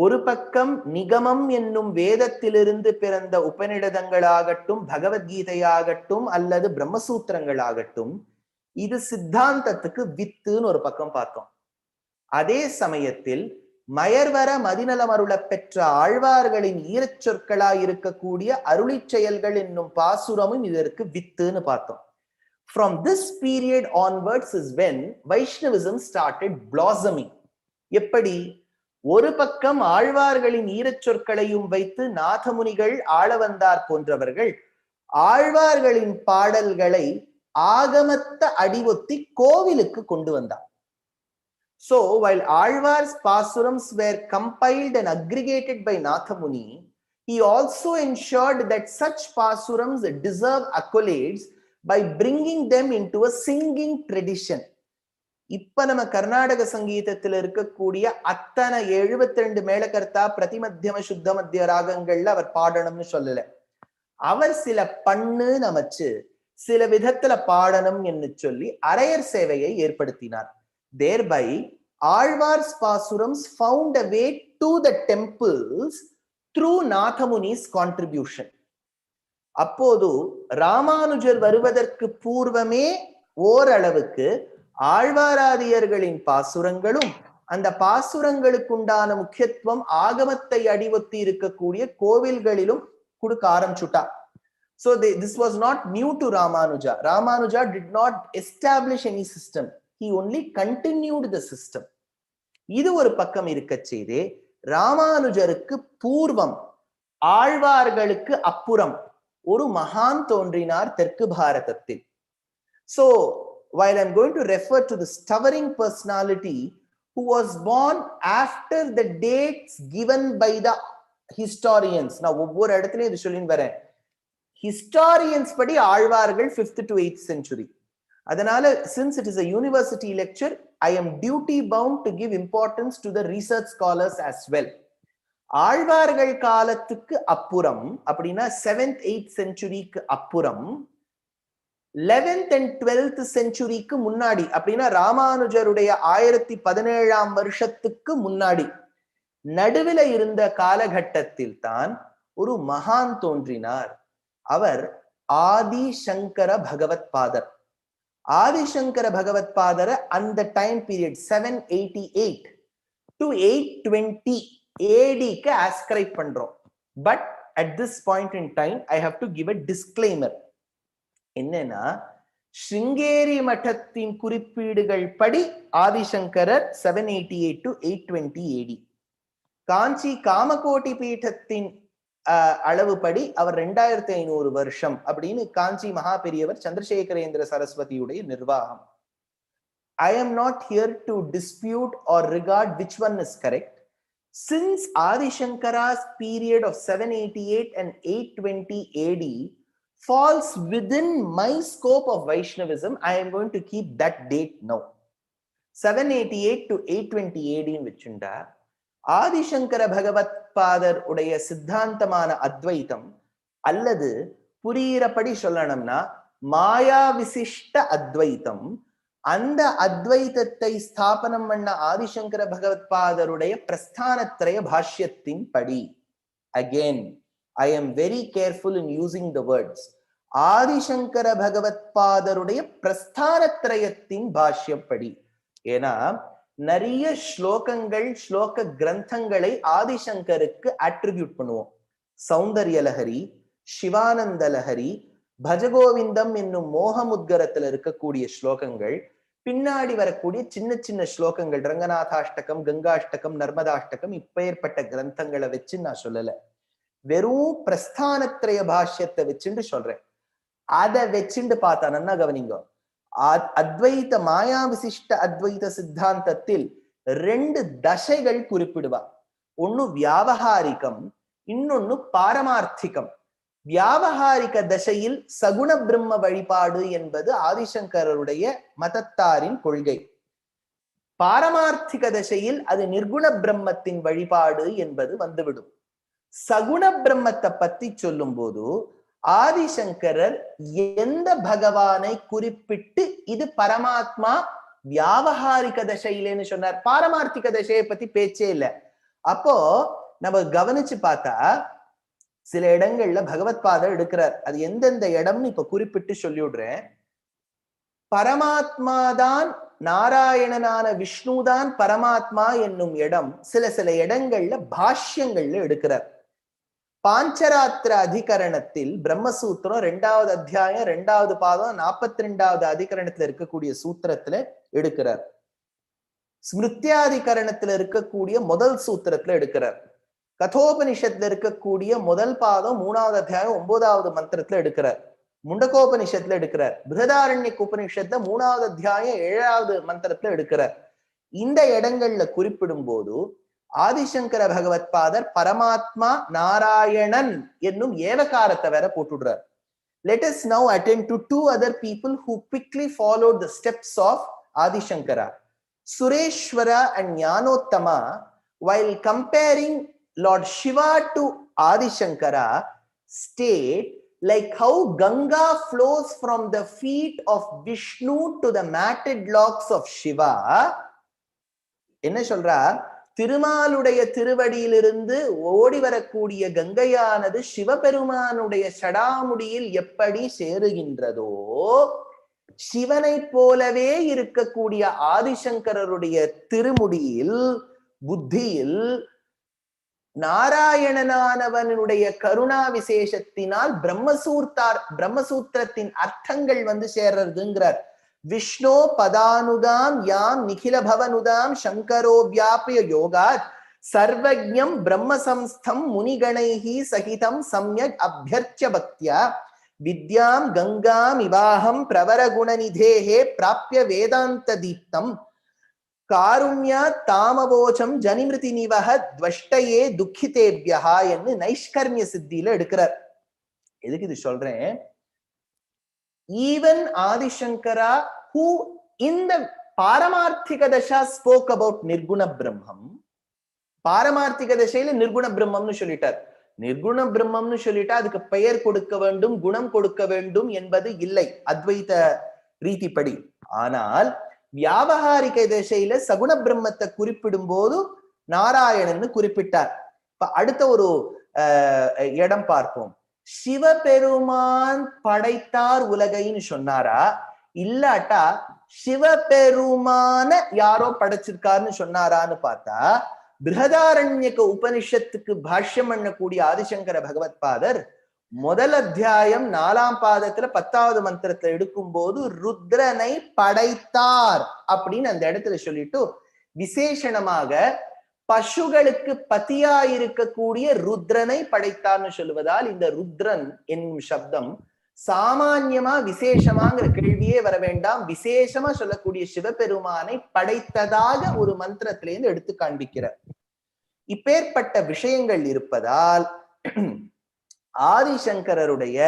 ஒரு பக்கம் நிகமம் என்னும் வேதத்திலிருந்து பிறந்த உபநிடதங்களாகட்டும், பகவத்கீதையாகட்டும் அல்லது பிரம்மசூத்திரங்களாகட்டும், இது சித்தாந்தத்துக்கு வித்துன்னு ஒரு பக்கம் பார்த்தோம். அதே சமயத்தில் மயர்வர மதிநலமருள பெற்ற ஆழ்வார்களின் ஈரச் சொற்களாய் இருக்கக்கூடிய அருளி செயல்கள் என்னும் பாசுரமும் இதற்கு வித்துன்னு பார்த்தோம். From this period onwards is when Vaishnavism started blossoming. எப்படி? ஒரு பக்கம் ஆழ்வார்களின் ஈரச் சொற்களையும் வைத்து நாதமுனிகள், ஆளவந்தார் போன்றவர்கள் ஆழ்வார்களின் பாடல்களை ஆகமத்த அடிவொத்தி கோவிலுக்கு கொண்டு வந்தார். So while Alvar's pasurams were compiled and aggregated by Nathamuni, he also ensured that such pasurams deserve accolades by bringing them into a singing tradition. இப்ப நம்ம கர்நாடக சங்கீதத்துல இருக்கக்கூடிய அத்தனை 72 மேளகர்த்தா பிரதிமத்தியம சுத்த மத்திய ராகங்கள்ல அவர் பாடணும்னு சொல்லல. அவர் சில பண்ணு நமச்சு சில விதத்துல பாடணும் என்று சொல்லி அரையர் சேவையை ஏற்படுத்தினார். thereby Alvars பாசுரம்ஸ் found a way to the temples through Nathamuni's contribution. அப்போது ராமானுஜர் வருவதற்கு பூர்வமே ஓரளவுக்கு ஆழ்வாராதியர்களின் பாசுரங்களும் அந்த பாசுரங்களுக்குண்டான முக்கியத்துவம் ஆகமத்தை அடிவொத்தி இருக்கக்கூடிய கோவில்களிலும் கொடுக்க ஆரம்பிச்சுட்டா. So this was not new to Ramanuja. Ramanuja did not establish any system. He only continued the system. இது ஒரு பக்கம் இருக்க செய்தே, ராமானுஜருக்கு பூர்வம் ஆழ்வார்களுக்கு அப்புறம் ஒரு மகான் தோன்றினார் தெற்கு பாரதத்தில். So while I'm going to refer to the towering personality who was born after the dates given by the historians, நான் ஒவ்வொரு இடத்துலயும் இது சொல்லின்னு வரேன், historians படி ஆழ்வார்கள் 5th to 8th century. அதனால since it is a university lecture, I am duty bound to give importance to the research scholars as well. ஆழ்வார்கள் காலத்துக்கு அப்புறம் அப்படின்னா 7th 8th centuryக்கு அப்புறம் 11th and 12th centuryக்கு முன்னாடி அப்படின்னா ராமானுஜருடைய 1017ஆம் வருஷத்துக்கு முன்னாடி நடுவில இருந்த காலகட்டத்தில் தான் ஒரு மகான் தோன்றினார். அவர் ஆதிசங்கர பகவத் பாதர். ஆதிசங்கர பகவத் பாதரை அந்த டைம் பீரியட் 788 to 820 ADக்கு ascribe பண்றோம். But at this point in time I have to give a disclaimer. என்னன்னா, ஸ்ருங்கேரி மட்டத்தின் குறிப்பீடுகள் படி ஆதிசங்கரர் 788 to 820 AD. காஞ்சி காமகோட்டி பீட்டத்தின் அளவுபடி அவர் 2500 வருஷம் அப்படின்னு காஞ்சி மகா பெரியவர் சந்திரசேகரேந்திர சரஸ்வதியுடைய நிர்வாகம். I am not here to dispute or regard which one is correct. Since Adi Shankara's period of 788 and 820 AD falls within my scope of Vaishnavism, I am going to keep that date now. 788 to 820 AD in Vichunda, Adi Shankara Bhagavat Padar உடைய சித்தாந்தமான அத்வைதம் அல்லது புரியிறபடி சொல்லணும்னா மாயா விசிஷ்ட அத்வைதம், அந்த அத்வைதத்தை ஸ்தாபனம் பண்ண ஆதிசங்கர பகவத் பாதருடைய பிரஸ்தானத்ரய பாஷ்யத்தின் படி. Again, I am very careful in using the words. Adi Shankara பகவத் பாதருடைய பிரஸ்தானத்ரயத்தின் பாஷ்யப்படி. ஏன்னா நிறைய ஸ்லோகங்கள் ஸ்லோக கிரந்தங்களை ஆதிசங்கருக்கு அட்ரிபியூட் பண்ணுவோம். சௌந்தர்ய லஹரி, சிவானந்த லஹரி, பஜகோவிந்தம் என்னும் மோகமுத்கரத்துல இருக்கக்கூடிய ஸ்லோகங்கள், பின்னாடி வரக்கூடிய சின்ன சின்ன ஸ்லோகங்கள், ரங்கநாதாஷ்டகம், கங்காஷ்டகம், நர்மதாஷ்டகம், இப்பேற்பட்ட கிரந்தங்களை வச்சு நான் சொல்லல, வெறும் பிரஸ்தானத்ரய பாஷ்யத்தை வச்சுட்டு சொல்றேன். அதை வச்சுட்டு பார்த்தானன்னா கவனிங்க, அத்வைத மாயா விசிஷ்ட அத்வைத சித்தாந்தத்தில் 2 தசைகள் குறிப்பிடுவா. ஒன்னு வியாவகாரிகம், இன்னொன்னு பாரமார்த்திகம். வியாவகாரிக தசையில் சகுண பிரம்ம வழிபாடு என்பது ஆதிசங்கரருடைய மதத்தாரின் கொள்கை. பாரமார்த்திக தசையில் அது நிர்குண பிரம்மத்தின் வழிபாடு என்பது வந்துவிடும். சகுண பிரம்மத்தை பத்தி சொல்லும் போது ஆதிசங்கரர் எந்த பகவானை குறிப்பிட்டு இது பரமாத்மா வியாவகாரிக தசையிலேன்னு சொன்னார்? பாரமார்த்திக தசையை பத்தி பேச்சே இல்லை. அப்போ நம்ம கவனிச்சு பார்த்தா சில இடங்கள்ல பகவத் பாதர் எடுக்கிறார். அது எந்தெந்த இடம்னு இப்ப குறிப்பிட்டு சொல்லிவிடுறேன். பரமாத்மாதான் நாராயணனான விஷ்ணுதான் பரமாத்மா என்னும் இடம் சில சில இடங்கள்ல பாஷ்யங்கள்ல எடுக்கிறார். பாஞ்சராத்திர அதிகரணத்தில் பிரம்மசூத்திரம் 2வது அத்தியாயம் 2வது பாதம் 42வது அதிகரணத்துல இருக்கக்கூடிய சூத்திரத்துல எடுக்கிறார். ஸ்மிருத்தியாதிகரணத்துல இருக்கக்கூடிய முதல் சூத்திரத்துல எடுக்கிறார். கதோபனிஷத்துல இருக்கக்கூடிய முதல் பாதம் 3வது அத்தியாயம் 9வது மந்திரத்துல எடுக்கிறார். முண்டகோபனிஷத்துல எடுக்கிறார். பிருஹதாரண்யக உபனிஷத்துல 3வது அத்தியாயம் 7வது மந்திரத்துல எடுக்கிறார். இந்த இடங்கள்ல குறிப்பிடும் போது ஆதிசங்கர பகவத் பாதர் பரமாத்மா நாராயணன் என்னும் ஏவகாரத்தை வேற போட்டுடுறார். Let us now attend to two other people who quickly followed the steps of Adi Shankara. Sureshwara and Jnanottama, while comparing Lord Shiva to Adi Shankara, state like how Ganga flows from the feet of Vishnu to the matted locks of Shiva. என்ன சொல்றார்? திருமாலுடைய திருவடியிலிருந்து ஓடி வரக்கூடிய கங்கையானது சிவபெருமானுடைய சடாமுடியில் எப்படி சேருகின்றதோ, சிவனை போலவே இருக்கக்கூடிய ஆதிசங்கரருடைய திருமுடியில், புத்தியில் நாராயணனானவனுடைய கருணா விசேஷத்தினால் பிரம்மசூத்திரத்தின் அர்த்தங்கள் வந்து சேர்றதுங்கிறார். விஷ்ணு பதானுதாம் யாம் நிகில பவனுதாம் சங்கரோ வியாபிய யோகாத் சர்வஜ்ஞம் பிரம்மசம்ஸ்தம் முனிகணைஹி சகிதம் சம்யக் அப்யர்ச்ய பக்தியா வித்யாம் கங்காம் இவாஹம் பிரவர குணநிதேஹே பிராப்ய வேதாந்த தீப்தம் காருண்யா தாமவோச்சம் ஜனிமிருதி நிவஹ துவஷ்டயே துக்கிதேபியா என்று நைஷ்கர்மிய சித்தியில எடுக்கிறார். எதுக்கு இது சொல்றேன்? Even Adi Shankara, who in the Paramarthika Dasha spoke about Nirguna Brahmam, Paramarthika Dashaila Nirguna Brahmamnu சொல்லிட்டார். நிர்குண பிரம்மம்னு சொல்லிட்டா அதுக்கு பெயர் கொடுக்க வேண்டும், குணம் கொடுக்க வேண்டும் என்பது இல்லை அத்வைத ரீதிப்படி. ஆனால் வியாபகாரிக திசையில சகுண பிரம்மத்தை குறிப்பிடும் போது நாராயணன் குறிப்பிட்டார். இப்ப அடுத்த ஒரு இடம் பார்ப்போம். சிவபெருமான் படைத்தார் உலகைன்னு சொன்னாரா, இல்லாட்டா சிவபெருமான யாரோ படைச்சிருக்காருன்னு சொன்னாரான்னு பார்த்தா, பிருஹதாரண்யக உபனிஷத்துக்கு பாஷ்யம் பண்ணக்கூடிய ஆதிசங்கர பகவத் பாதர் முதல் அத்தியாயம் 4ஆம் பாதத்துல 10வது மந்திரத்துல எடுக்கும் போது ருத்ரனை படைத்தார் அப்படின்னு அந்த இடத்துல சொல்லிட்டு விசேஷணமாக பசுகளுக்கு பதியா இருக்கக்கூடிய ருத்ரனை படைத்தார்னு சொல்லுவதால் இந்த ருத்ரன் என்னும் சப்தம் சாமான்யமா விசேஷமாங்கிற கேள்வியே வர வேண்டாம், விசேஷமா சொல்லக்கூடிய சிவபெருமானை படைத்ததாக ஒரு மந்திரத்திலேருந்து எடுத்து காண்பிக்கிறார். இப்பேற்பட்ட விஷயங்கள் இருப்பதால் ஆதிசங்கரருடைய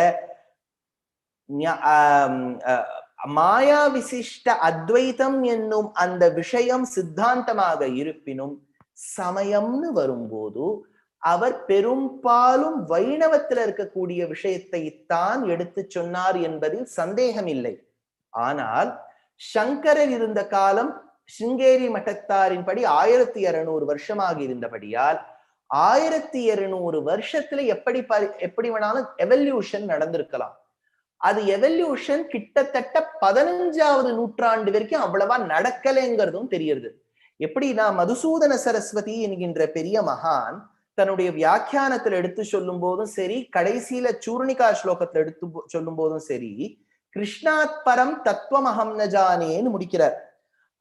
மாயா விசிஷ்ட அத்வைதம் என்னும் அந்த விஷயம் சித்தாந்தமாக இருப்பினும் சமயம்னு வரும்போது அவர் பெரும்பாலும் வைணவத்தில் இருக்கக்கூடிய விஷயத்தை தான் எடுத்து சொன்னார் என்பதில் சந்தேகம் இல்லை. ஆனால் சங்கரர் இருந்த காலம் சிங்கேரி மட்டத்தாரின்படி 1200 வருஷமாக இருந்தபடியால் 1200 வருஷத்துல எப்படி வேணாலும் எவல்யூஷன் நடந்திருக்கலாம். அது எவல்யூஷன் கிட்டத்தட்ட 15வது நூற்றாண்டு வரைக்கும் அவ்வளவா நடக்கலைங்கிறதும் தெரியுது. எப்படின்னா மதுசூதன சரஸ்வதி என்கின்ற பெரிய மகான் தன்னுடைய வியாக்கியானத்துல எடுத்து சொல்லும் போதும் சரி, கடைசியில சூர்ணிகா ஸ்லோகத்துல எடுத்து சொல்லும் போதும் சரி, கிருஷ்ணாத் பரம் தத்துவமஹம் ந ஜானேன்னு முடிக்கிறார்.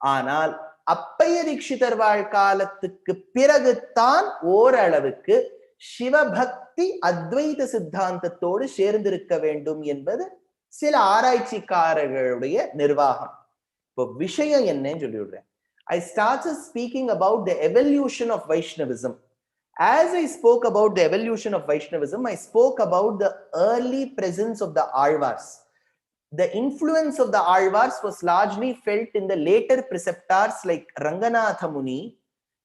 ஆனால் அப்பைய தீட்சிதர் வாழ்காலத்துக்கு பிறகுதான் ஓரளவுக்கு சிவபக்தி அத்வைத சித்தாந்தத்தோடு சேர்ந்திருக்க வேண்டும் என்பது சில ஆராய்ச்சிக்காரர்களுடைய நிர்வாகம். இப்போ விஷயம் என்னன்னு சொல்லிவிடுறேன். I started speaking about the evolution of Vaishnavism. As I spoke about the evolution of Vaishnavism, I spoke about the early presence of the Alvars. The influence of the Alvars was largely felt in the later preceptors like Ranganatha Muni,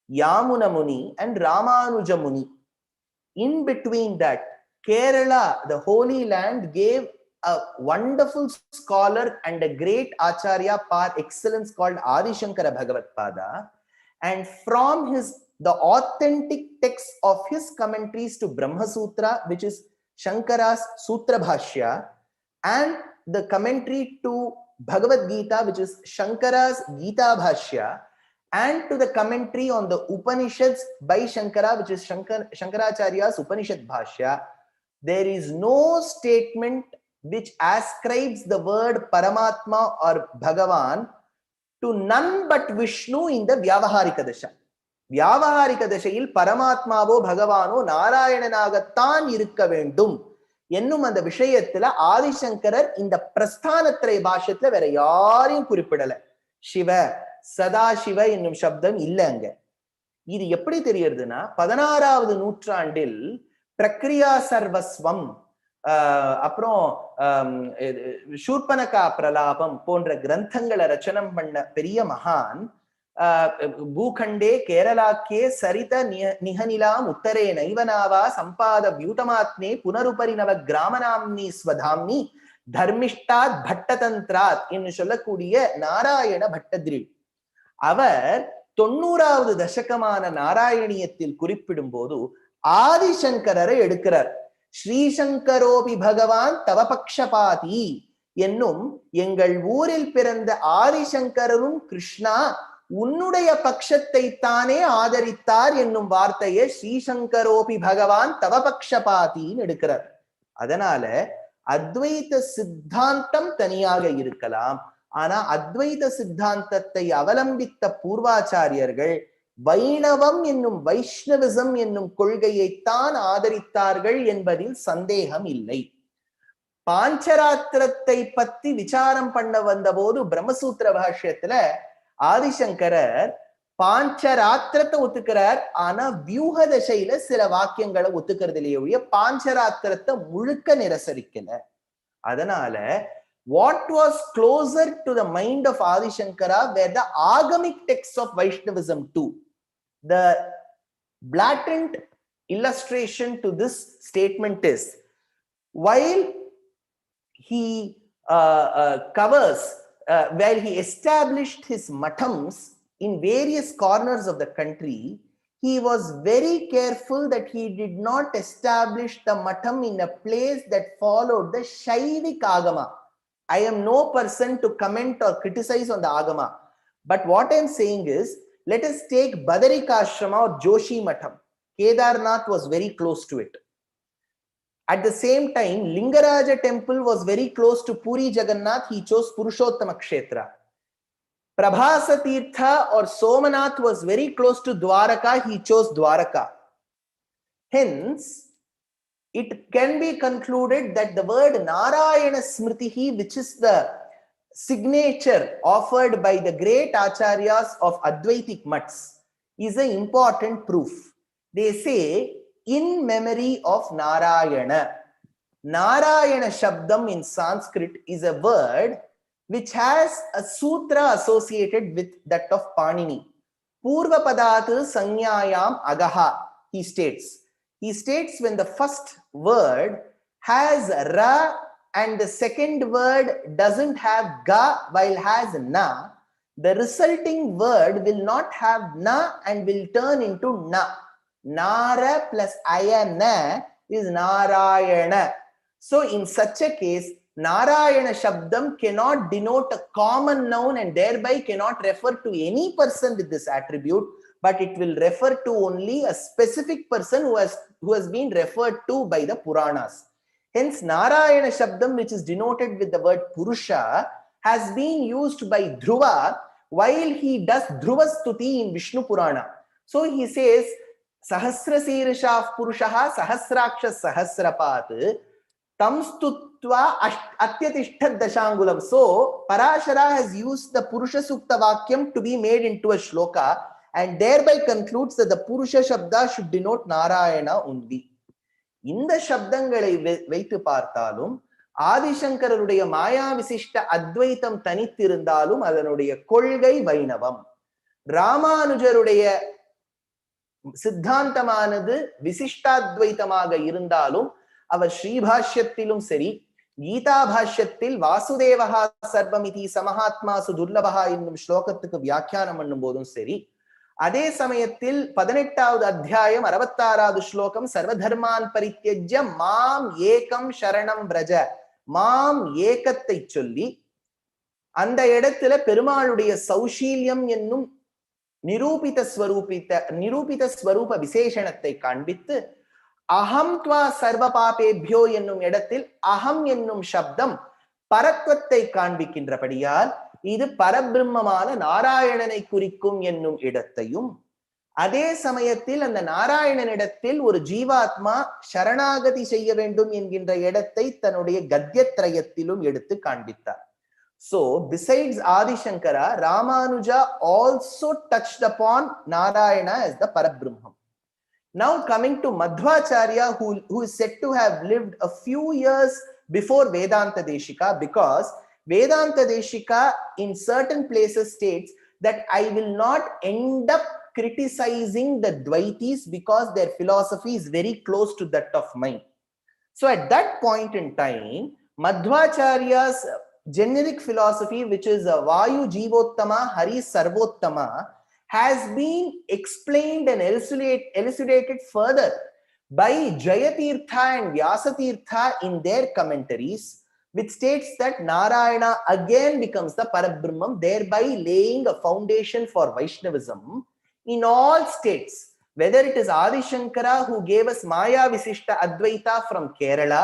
Yamuna Muni, and Ramanuja Muni. In between that, Kerala, the Holy Land, gave a wonderful scholar and a great acharya par excellence called Adi Shankara Bhagavad Pada, and from the authentic text of his commentaries to Brahma Sutra, which is Shankara's Sutra Bhashya, and the commentary to Bhagavad Gita, which is Shankara's Gita Bhashya, and to the commentary on the Upanishads by Shankara, which is Shankaracharya's Upanishad Bhashya, there is no statement which ascribes the word Paramatma or Bhagavan to none but Vishnu in the Vyavaharika Dasha. வியாவகாரிக தசையில் பரமாத்மாவோ பகவானோ நாராயணனாகத்தான் இருக்க வேண்டும் என்னும் அந்த விஷயத்துல ஆதிசங்கரர் இந்த பிரஸ்தானத்திரை பாஷ்யத்துல வேற யாரையும் குறிப்பிடல. சிவ சதாசிவ என்னும் சப்தம் இல்லைங்க. இது எப்படி தெரியறதுன்னா 16வது நூற்றாண்டில் பிரக்ரியா சர்வஸ்வம் அப்புறம் சூர்பனகா பிரலாபம் போன்ற கிரந்தங்களை ரச்சனம் பண்ண பெரிய மகான் பூகண்டே கேரளாக்கே சரித நிகநிலாம் உத்தரே நைவனாவா சம்பாத வியூதமாத்மே புனருபரி நவ கிராமநாம்னி ஸ்வதாம்னி தர்மிஷ்டாத் பட்டதந்திராத் என்று சொல்லக்கூடிய நாராயண பட்டதிரி. அவர் 90வது தசகமான நாராயணியத்தில் குறிப்பிடும் போது ஆதிசங்கரரை எடுக்கிறார். ஸ்ரீசங்கரோபி பகவான் தவபக்ஷபாதி என்னும் எங்கள் ஊரில் பிறந்த ஆதிசங்கரரும் கிருஷ்ணா உன்னுடைய பட்சத்தை தானே ஆதரித்தார் என்னும் வார்த்தையை ஸ்ரீசங்கரோபி பகவான் தவபக்ஷபாதின்னு எடுக்கிறார். அதனால அத்வைத சித்தாந்தம் தனியாக இருக்கலாம், ஆனா அத்வைத சித்தாந்தத்தை அவலம்பித்த பூர்வாச்சாரியர்கள் வைணவம் என்னும் வைஷ்ணவிசம் என்னும் கொள்கையைத்தான் ஆதரித்தார்கள் என்பதில் சந்தேகம் இல்லை. பாஞ்சராத்திரத்தை பத்தி விசாரம் பண்ண வந்த போது பிரம்மசூத்திர பாஷ்யத்துல ஆதிசங்கரர் பாஞ்சராத்திரத்தை ஒத்துக்கிறார், ஆனா வியூக தசையில சில வாக்கியங்களை ஒத்துக்கிறது இல்லையே, பாஞ்சராத்திரத்தை முழுக்க நிரசரிக்கல. அதனால what was closer to the mind of Adi Shankara were the agamic texts of Vaishnavism too. The blatant illustration to this statement is, while he covers where he established his matams in various corners of the country, he was very careful that he did not establish the matam in a place that followed the Shaivik Agama. I am no person to comment or criticize on the Agama, but what I am saying is, let us take Badarikashrama or Joshi Matam. Kedarnath was very close to it. At the same time, Lingaraja temple was very close to Puri Jagannath. He chose Purushottama Kshetra. Prabhasa Tirtha or Somanath was very close to Dwaraka. He chose Dwaraka. Hence, it can be concluded that the word Narayana Smritihi, which is the signature offered by the great acharyas of Advaitic Mats, is an important proof. They say, in memory of Narayana. Narayana Shabdam in Sanskrit is a word which has a sutra associated with that of Panini. Purva Padat Sanyayam Agaha, he states. He states when the first word has Ra and the second word doesn't have Ga while has Na, the resulting word will not have Na and will turn into Na. Nara plus Ayana is Narayana. So in such a case, Narayana Shabdam cannot denote a common noun and thereby cannot refer to any person with this attribute, but it will refer to only a specific person who has been referred to by the Puranas. Hence, Narayana Shabdam, which is denoted with the word Purusha, has been used by Dhruva while he does Dhruva Stuti in Vishnu Purana. So he says, Sahasrasirishah Purushaha Sahasraksha Sahasrapat Tam Stutva Atyatishtat Dashangulam. So, Parashara has used the Purusha Sukta Vakyam to be made into a shloka and thereby concludes that the Purusha Shabda should denote Narayana only. இந்த சப்தங்களை வைத்து பார்த்தாலும் ஆதிசங்கரருடைய மாயா விசிஷ்ட அத்வைத்தம் தனித்திருந்தாலும் அதனுடைய கொள்கை வைணவம். ராமானுஜருடைய சித்தாந்தமானது விசிஷ்டாத்வைத்தமாக இருந்தாலும் அவர் ஸ்ரீபாஷ்யத்திலும் சரி, கீதா பாஷ்யத்தில் வாசுதேவஹா சர்வமிதி சமஹாத்மாசு துர்லபஹா என்னும் ஸ்லோகத்துக்கு வியாக்கியானம் பண்ணும் போதும் சரி, அதே சமயத்தில் 18வது அத்தியாயம் 66வது ஸ்லோகம் சர்வதர்மான் பரித்யஜ்ய மாம் ஏகம் சரணம் பிரஜ, மாம் ஏகத்தை சொல்லி அந்த இடத்துல பெருமாளுடைய சௌஷீல்யம் என்னும் நிரூபித ஸ்வரூப விசேஷணத்தை காண்பித்து அகம் த்வா சர்வ பாபேபியோ என்னும் இடத்தில் அகம் என்னும் சப்தம் பரத்வத்தை காண்பிக்கின்றபடியால் இது பரபிரம்மமான நாராயணனை குறிக்கும் என்னும் இடத்தையும், அதே சமயத்தில் அந்த நாராயணனிடத்தில் ஒரு ஜீவாத்மா சரணாகதி செய்ய வேண்டும் என்கின்ற இடத்தை தன்னுடைய கத்தியத்ரயத்திலும் எடுத்து காண்பித்தார். So, besides Adi Shankara, Ramanuja also touched upon Narayana as the Parabrahman. Now coming to Madhvacharya, who is said to have lived a few years before Vedanta Deshika, because Vedanta Deshika in certain places states that I will not end up criticizing the Dvaitis because their philosophy is very close to that of mine. So at that point in time, Madhvacharya's generic philosophy, which is Vayu Jivottama, Hari Sarvottama, has been explained and elucidated further by Jayatirtha and Vyasatirtha in their commentaries, which states that Narayana again becomes the Parabrahman, thereby laying a foundation for Vaishnavism in all states. Whether it is Adi Shankara who gave us Maya Visishta Advaita from Kerala,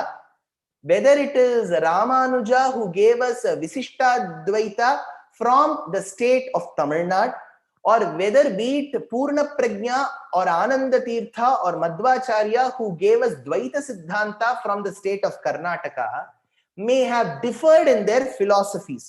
whether it is Ramanuja who gave us Visishta Advaita from the state of Tamil Nadu, or whether be it Purna Prajna or Ananda Tirtha or Madhvacharya who gave us Dvaita Siddhanta from the state of Karnataka, may have differed in their philosophies,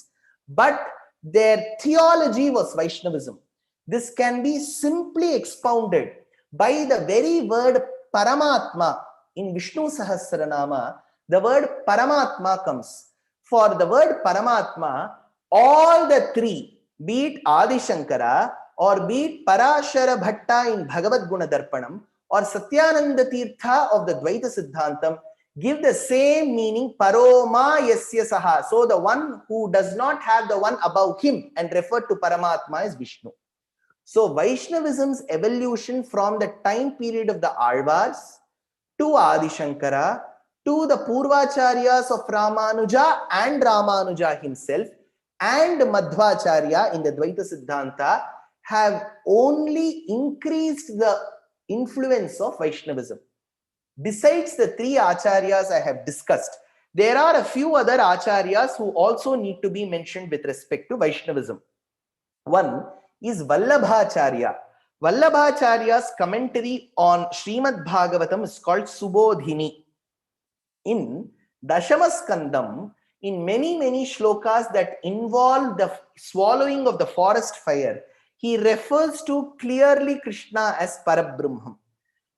but their theology was Vaishnavism. This can be simply expounded by the very word Paramatma. In Vishnu Sahasranama, the word Paramatma comes. For the word Paramatma, all the three, be it Adi Shankara, or be it Parashara Bhatta in Bhagavad Guna Darpanam, or Satyananda Tirtha of the Dvaita Siddhantam, give the same meaning, Paroma Yasya Saha. So the one who does not have the one above him and referred to Paramatma is Vishnu. So Vaishnavism's evolution from the time period of the Alvars to Adi Shankara to the Purvacharyas of Ramanuja and Ramanuja himself and Madhvacharya in the Dvaita Siddhanta have only increased the influence of Vaishnavism. Besides the three acharyas I have discussed, there are a few other acharyas who also need to be mentioned with respect to Vaishnavism. One is Vallabhacharya. Vallabhacharya's commentary on Srimad Bhagavatam is called Subodhini. In Dashamaskandam, in many shlokas that involve the swallowing of the forest fire, he refers to clearly Krishna as Parabrahman.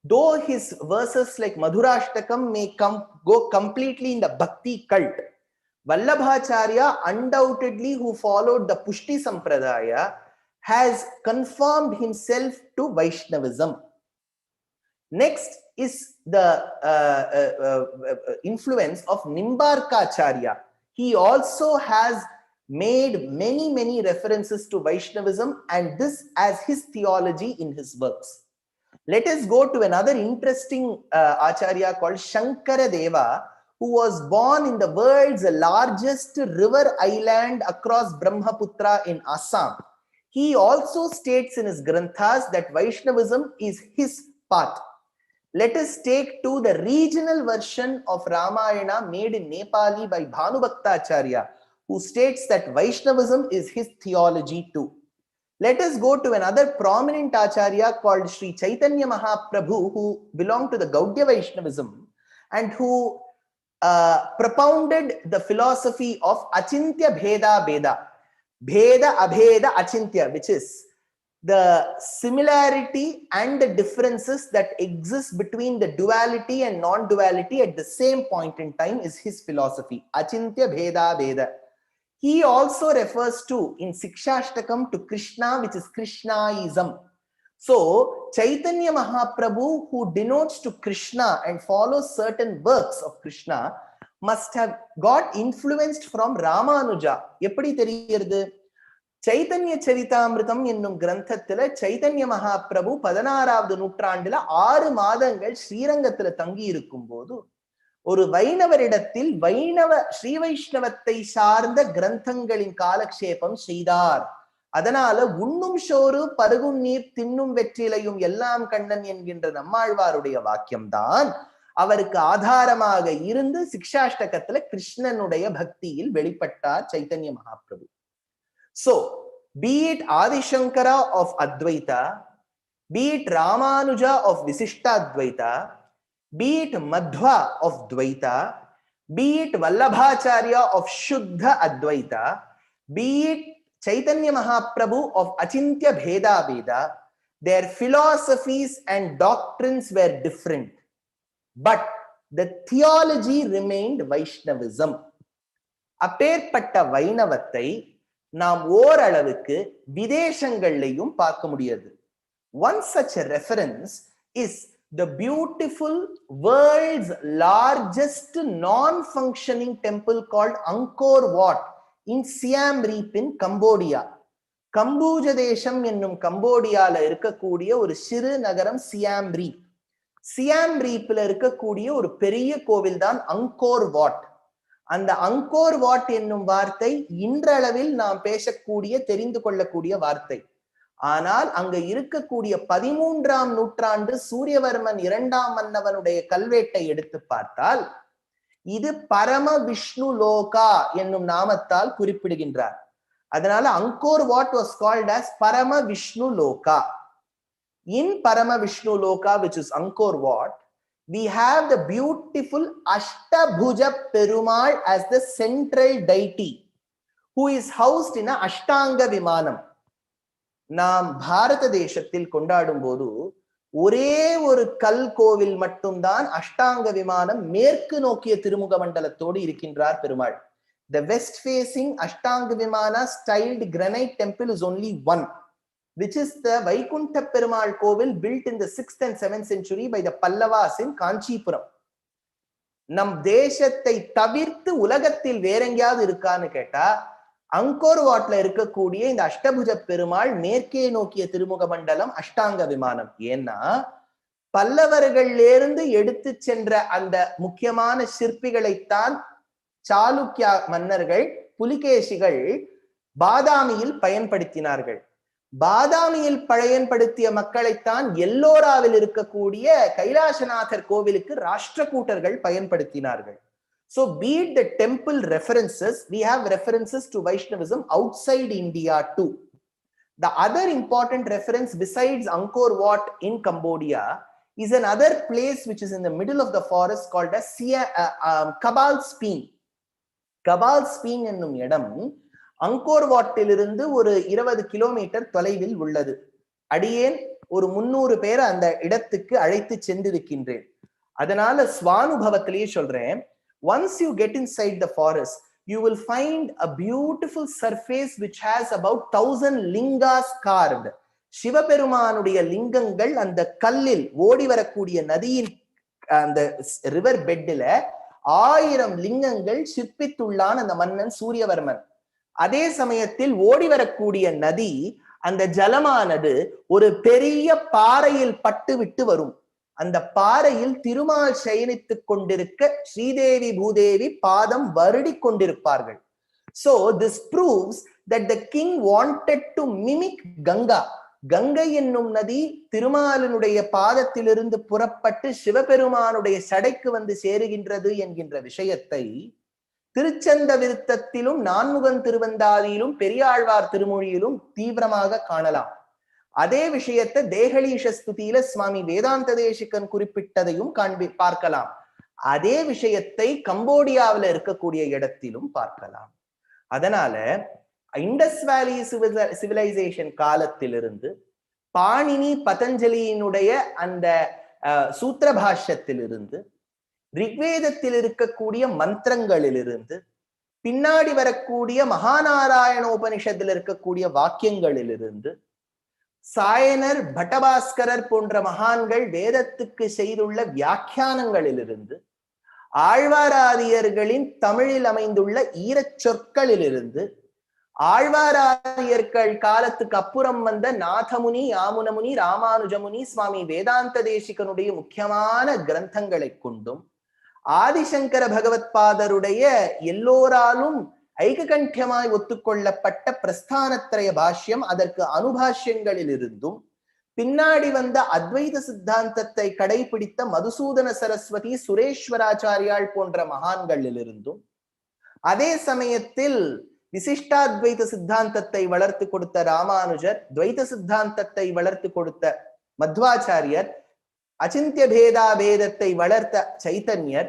Though his verses like Madhurashtakam may go completely in the Bhakti cult, Vallabhacharya, undoubtedly who followed the Pushti Sampradaya, has confirmed himself to Vaishnavism. Next is the influence of Nimbarkacharya. He also has made many references to Vaishnavism, and this as his theology in his works. Let us go to another interesting Acharya called Shankara Deva, who was born in the world's largest river island across Brahmaputra in Assam. He also states in his Granthas that Vaishnavism is his path. Let us take to the regional version of Ramayana made in Nepali by Bhanubhaktacharya, who states that Vaishnavism is his theology too. Let us go to another prominent Acharya called Sri Chaitanya Mahaprabhu, who belonged to the Gaudiya Vaishnavism and who propounded the philosophy of Achintya Bheda Beda. Bheda Abheda Achintya, which is the similarity and the differences that exist between the duality and non-duality at the same point in time is his philosophy. Achintya Bheda Beda. He also refers to, in Sikshashtakam, to Krishna, which is Krishnaism. So, Chaitanya Mahaprabhu, who denotes to Krishna and follows certain works of Krishna, must have got influenced from Ramanuja. Eppadi theriyirudhu? Chaitanya Charitamritam என்னும் கிரந்தத்துல Chaitanya Mahaprabhu 16வது நூற்றாண்டுல 6 மாதங்கள் ஸ்ரீரங்கத்துல தங்கி இருக்கும்போது ஒரு வைணவரிடத்தில் ஸ்ரீ வைஷ்ணவத்தை சார்ந்த கிரந்தங்களின் காலக்ஷேபம் செய்தார். அதனால உண்ணும் சோறு பருகும் நீர் தின்னும் வெற்றிலையும் எல்லாம் கண்ணன் என்கின்ற நம்மாழ்வாருடைய வாக்கியம்தான் அவருக்கு ஆதாரமாக இருந்து சிக்ஷாஷ்டகத்துல கிருஷ்ணனுடைய பக்தியில் வெளிப்பட்டார் Chaitanya Mahaprabhu. So, be it Adi Shankara of Advaita, be it Ramanuja of Visishta Advaita, be it Madhva of Dvaita, be it Vallabhacharya of Shuddha Advaita, be it Chaitanya Mahaprabhu of Achintya Bheda Beda, Their philosophies and doctrines were different, but the theology remained Vaishnavism. அப்பேற்பட்ட வைணவத்தை நாம் ஓரளவுக்கு விதேசங்கள்லையும் பார்க்க முடியாது. One such a reference is the beautiful world's largest non-functioning temple called Angkor Wat in Siam Reap in Cambodia. கம்பூஜ தேசம் என்னும் கம்போடியால இருக்கக்கூடிய ஒரு சிறு நகரம் சியாம் ரீப். சியாம் ரீப்ல இருக்கக்கூடிய ஒரு பெரிய கோவில் தான் அங்கோர் வாட். அந்த அங்கோர் வாட் என்னும் வார்த்தை இன்றளவில் நாம் பேசக்கூடிய தெரிந்து கொள்ளக்கூடிய வார்த்தை. ஆனால் அங்க இருக்கக்கூடிய 13ஆம் நூற்றாண்டு சூரியவர்மன் 2ஆம் மன்னவனுடைய கல்வெட்டை எடுத்து பார்த்தால் இது பரம விஷ்ணு லோகா என்னும் நாமத்தால் குறிப்பிடுகின்றார். அதனால Angkor Wat was called as Parama Vishnu Loka. In Parama Vishnu Loka, which is Angkor Wat, we have the beautiful Ashtabhuja Perumal as the central deity who is housed in a Ashtanga Vimanam. நாம் பாரத தேசத்தில் கொண்டாடும் போது ஒரே ஒரு கல் கோவில் மட்டும்தான் அஷ்டாங்க விமானம் மேற்கு நோக்கிய திருமுக மண்டலத்தோடு இருக்கின்றார் Perumal. The west facing Ashtanga Vimana styled granite temple is only one, which is the Vaikuntha Perumal Kovil built in the 6th and 7th century by the Pallavas in Kanchipuram. நம் தேசத்தை தவிர்த்து உலகத்தில் வேற எங்கேயாவது இருக்கான்னு கேட்டா அங்கோர் வாட்ல இருக்கக்கூடிய இந்த அஷ்டபுஜ பெருமாள் மேற்கே நோக்கிய திருமுக மண்டலம் அஷ்டாங்க விமானம். ஏன்னா பல்லவர்களிலிருந்து எடுத்து சென்ற அந்த முக்கியமான சிற்பிகளைத்தான் சாளுக்கியா மன்னர்கள் புலிகேசிகள் பாதாமியில் பயன்படுத்தினார்கள். பாதாமியில் பயன்படுத்திய மக்களைத்தான் எல்லோராவில் இருக்கக்கூடிய கைலாசநாதர் கோவிலுக்கு ராஷ்டிரகூட்டர்கள் பயன்படுத்தினார்கள். So be it the temple references, we have references to Vaishnavism outside India too. The other important reference besides Angkor Wat in Cambodia is another place which is in the middle of the forest called as Kabal Speen. Kabal Speen என்னும் இடம் Angkor வாட்டிலிருந்து ஒரு 20 kilometre தொலைவில் உள்ளது. அடியேன் ஒரு 300 பேரை அந்த இடத்துக்கு அழைத்து சென்றிருக்கின்றேன். அதனால ஸ்வானுபவத்திலேயே சொல்றேன், once you get inside the forest, you will find a beautiful surface which has about 1000 lingas carved. சிவபெருமானுடைய லிங்கங்கள் அந்த கல்லில் ஓடி வரக்கூடிய நதியின் அந்த ரிவர் பெட்ல 1000 லிங்கங்கள் சிற்பித்துள்ளான் அந்த மன்னன் சூரியவர்மன். அதே சமயத்தில் ஓடி வரக்கூடிய நதி அந்த ஜலமானது ஒரு பெரிய பாறையில் பட்டு விட்டு வரும். அந்த பாறையில் திருமால் சயனித்துக் கொண்டிருக்க ஸ்ரீதேவி பூதேவி பாதம் வருடி கொண்டிருப்பார்கள். So this proves that the king wanted to mimic Ganga. Ganga என்னும் நதி திருமாலினுடைய பாதத்திலிருந்து புறப்பட்டு சிவபெருமானுடைய சடைக்கு வந்து சேருகின்றது என்கின்ற விஷயத்தை திருச்சந்த விருத்தத்திலும் நான்முகன் திருவந்தாதியிலும் பெரியாழ்வார் திருமொழியிலும் தீவிரமாக காணலாம். அதே விஷயத்தை தேகலீஷ ஸ்துதியில சுவாமி வேதாந்த தேசிகன் குறிப்பிட்டதையும் பார்க்கலாம். அதே விஷயத்தை கம்போடியாவில் இருக்கக்கூடிய இடத்திலும் பார்க்கலாம். அதனால இண்டஸ் வேலி சிவிலைசேஷன் காலத்திலிருந்து பாணினி பதஞ்சலியினுடைய அந்த சூத்திர பாஷ்யத்திலிருந்து ரிக்வேதத்தில் இருக்கக்கூடிய மந்திரங்களிலிருந்து பின்னாடி வரக்கூடிய மகாநாராயணோபனிஷத்தில் இருக்கக்கூடிய வாக்கியங்களிலிருந்து சாயனர் பட்டபாஸ்கரர் போன்ற மகான்கள் வேதத்துக்கு செய்துள்ள வியாக்கியானங்களிலிருந்து ஆழ்வாராதியர்களின் தமிழில் அமைந்துள்ள ஈரச் சொற்களிலிருந்து ஆழ்வாராதியர்கள் காலத்துக்கு அப்புறம் வந்த நாதமுனி யாமுனமுனி ராமானுஜமுனி சுவாமி வேதாந்த தேசிகனுடைய முக்கியமான கிரந்தங்களை கொண்டும் ஆதிசங்கர பகவத் பாதருடைய எல்லோராலும் ஐககண்டியமாய் ஒத்துக்கொள்ளப்பட்ட பிரஸ்தானத்ரய பாஷ்யம் அதற்கு அனுபாஷ்யங்களில் இருந்தும் பின்னாடி வந்த அத்வைத சித்தாந்தத்தை கடைபிடித்த மதுசூதன சரஸ்வதி சுரேஸ்வராச்சாரியால் போன்ற மகான்களில் இருந்தும் அதே சமயத்தில் விசிஷ்டாத்வைத சித்தாந்தத்தை வளர்த்து கொடுத்த ராமானுஜர், துவைத சித்தாந்தத்தை வளர்த்து கொடுத்த மத்வாச்சாரியர், அச்சிந்திய பேதா பேதத்தை வளர்த்த சைத்தன்யர்,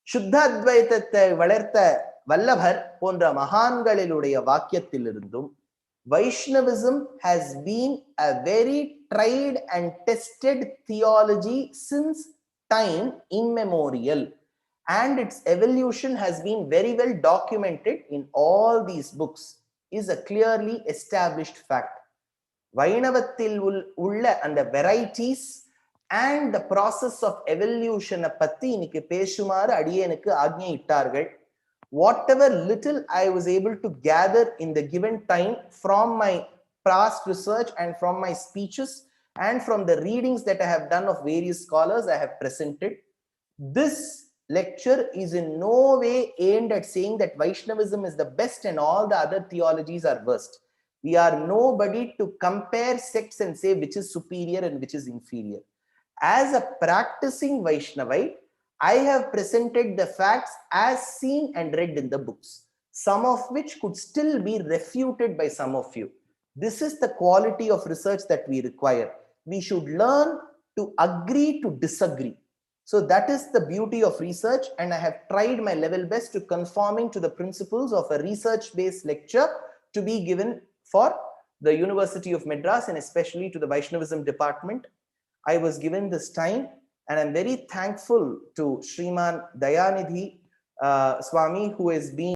சுத்தாத்வைதத்தை வளர்த்த வல்லபர் போன்ற மகான்களிலுடைய வாக்கியத்திலிருந்தும் Vaishnavism has been a very tried and tested theology since time immemorial, and its evolution has been very well documented in all these books, is a clearly established fact. வைணவத்தில் உள்ள அந்த varieties and the process of எவல்யூஷனை பத்தி இன்னைக்கு பேசுமாறு அடியேனுக்கு ஆக்ஞையிட்டார்கள். Whatever little I was able to gather in the given time from my past research and from my speeches and from the readings that I have done of various scholars, I have presented. This lecture is in no way aimed at saying that Vaishnavism is the best and all the other theologies are worst. We are nobody to compare sects and say which is superior and which is inferior. As a practicing Vaishnavite, I have presented the facts as seen and read in the books, some of which could still be refuted by some of you. This is the quality of research that we require. We should learn to agree to disagree. So that is the beauty of research, and I have tried my level best to conforming to the principles of a research-based lecture to be given for the University of Madras and especially to the Vaishnavism department. I was given this time, and I'm very thankful to Sriman Dayanidhi Swami, who has been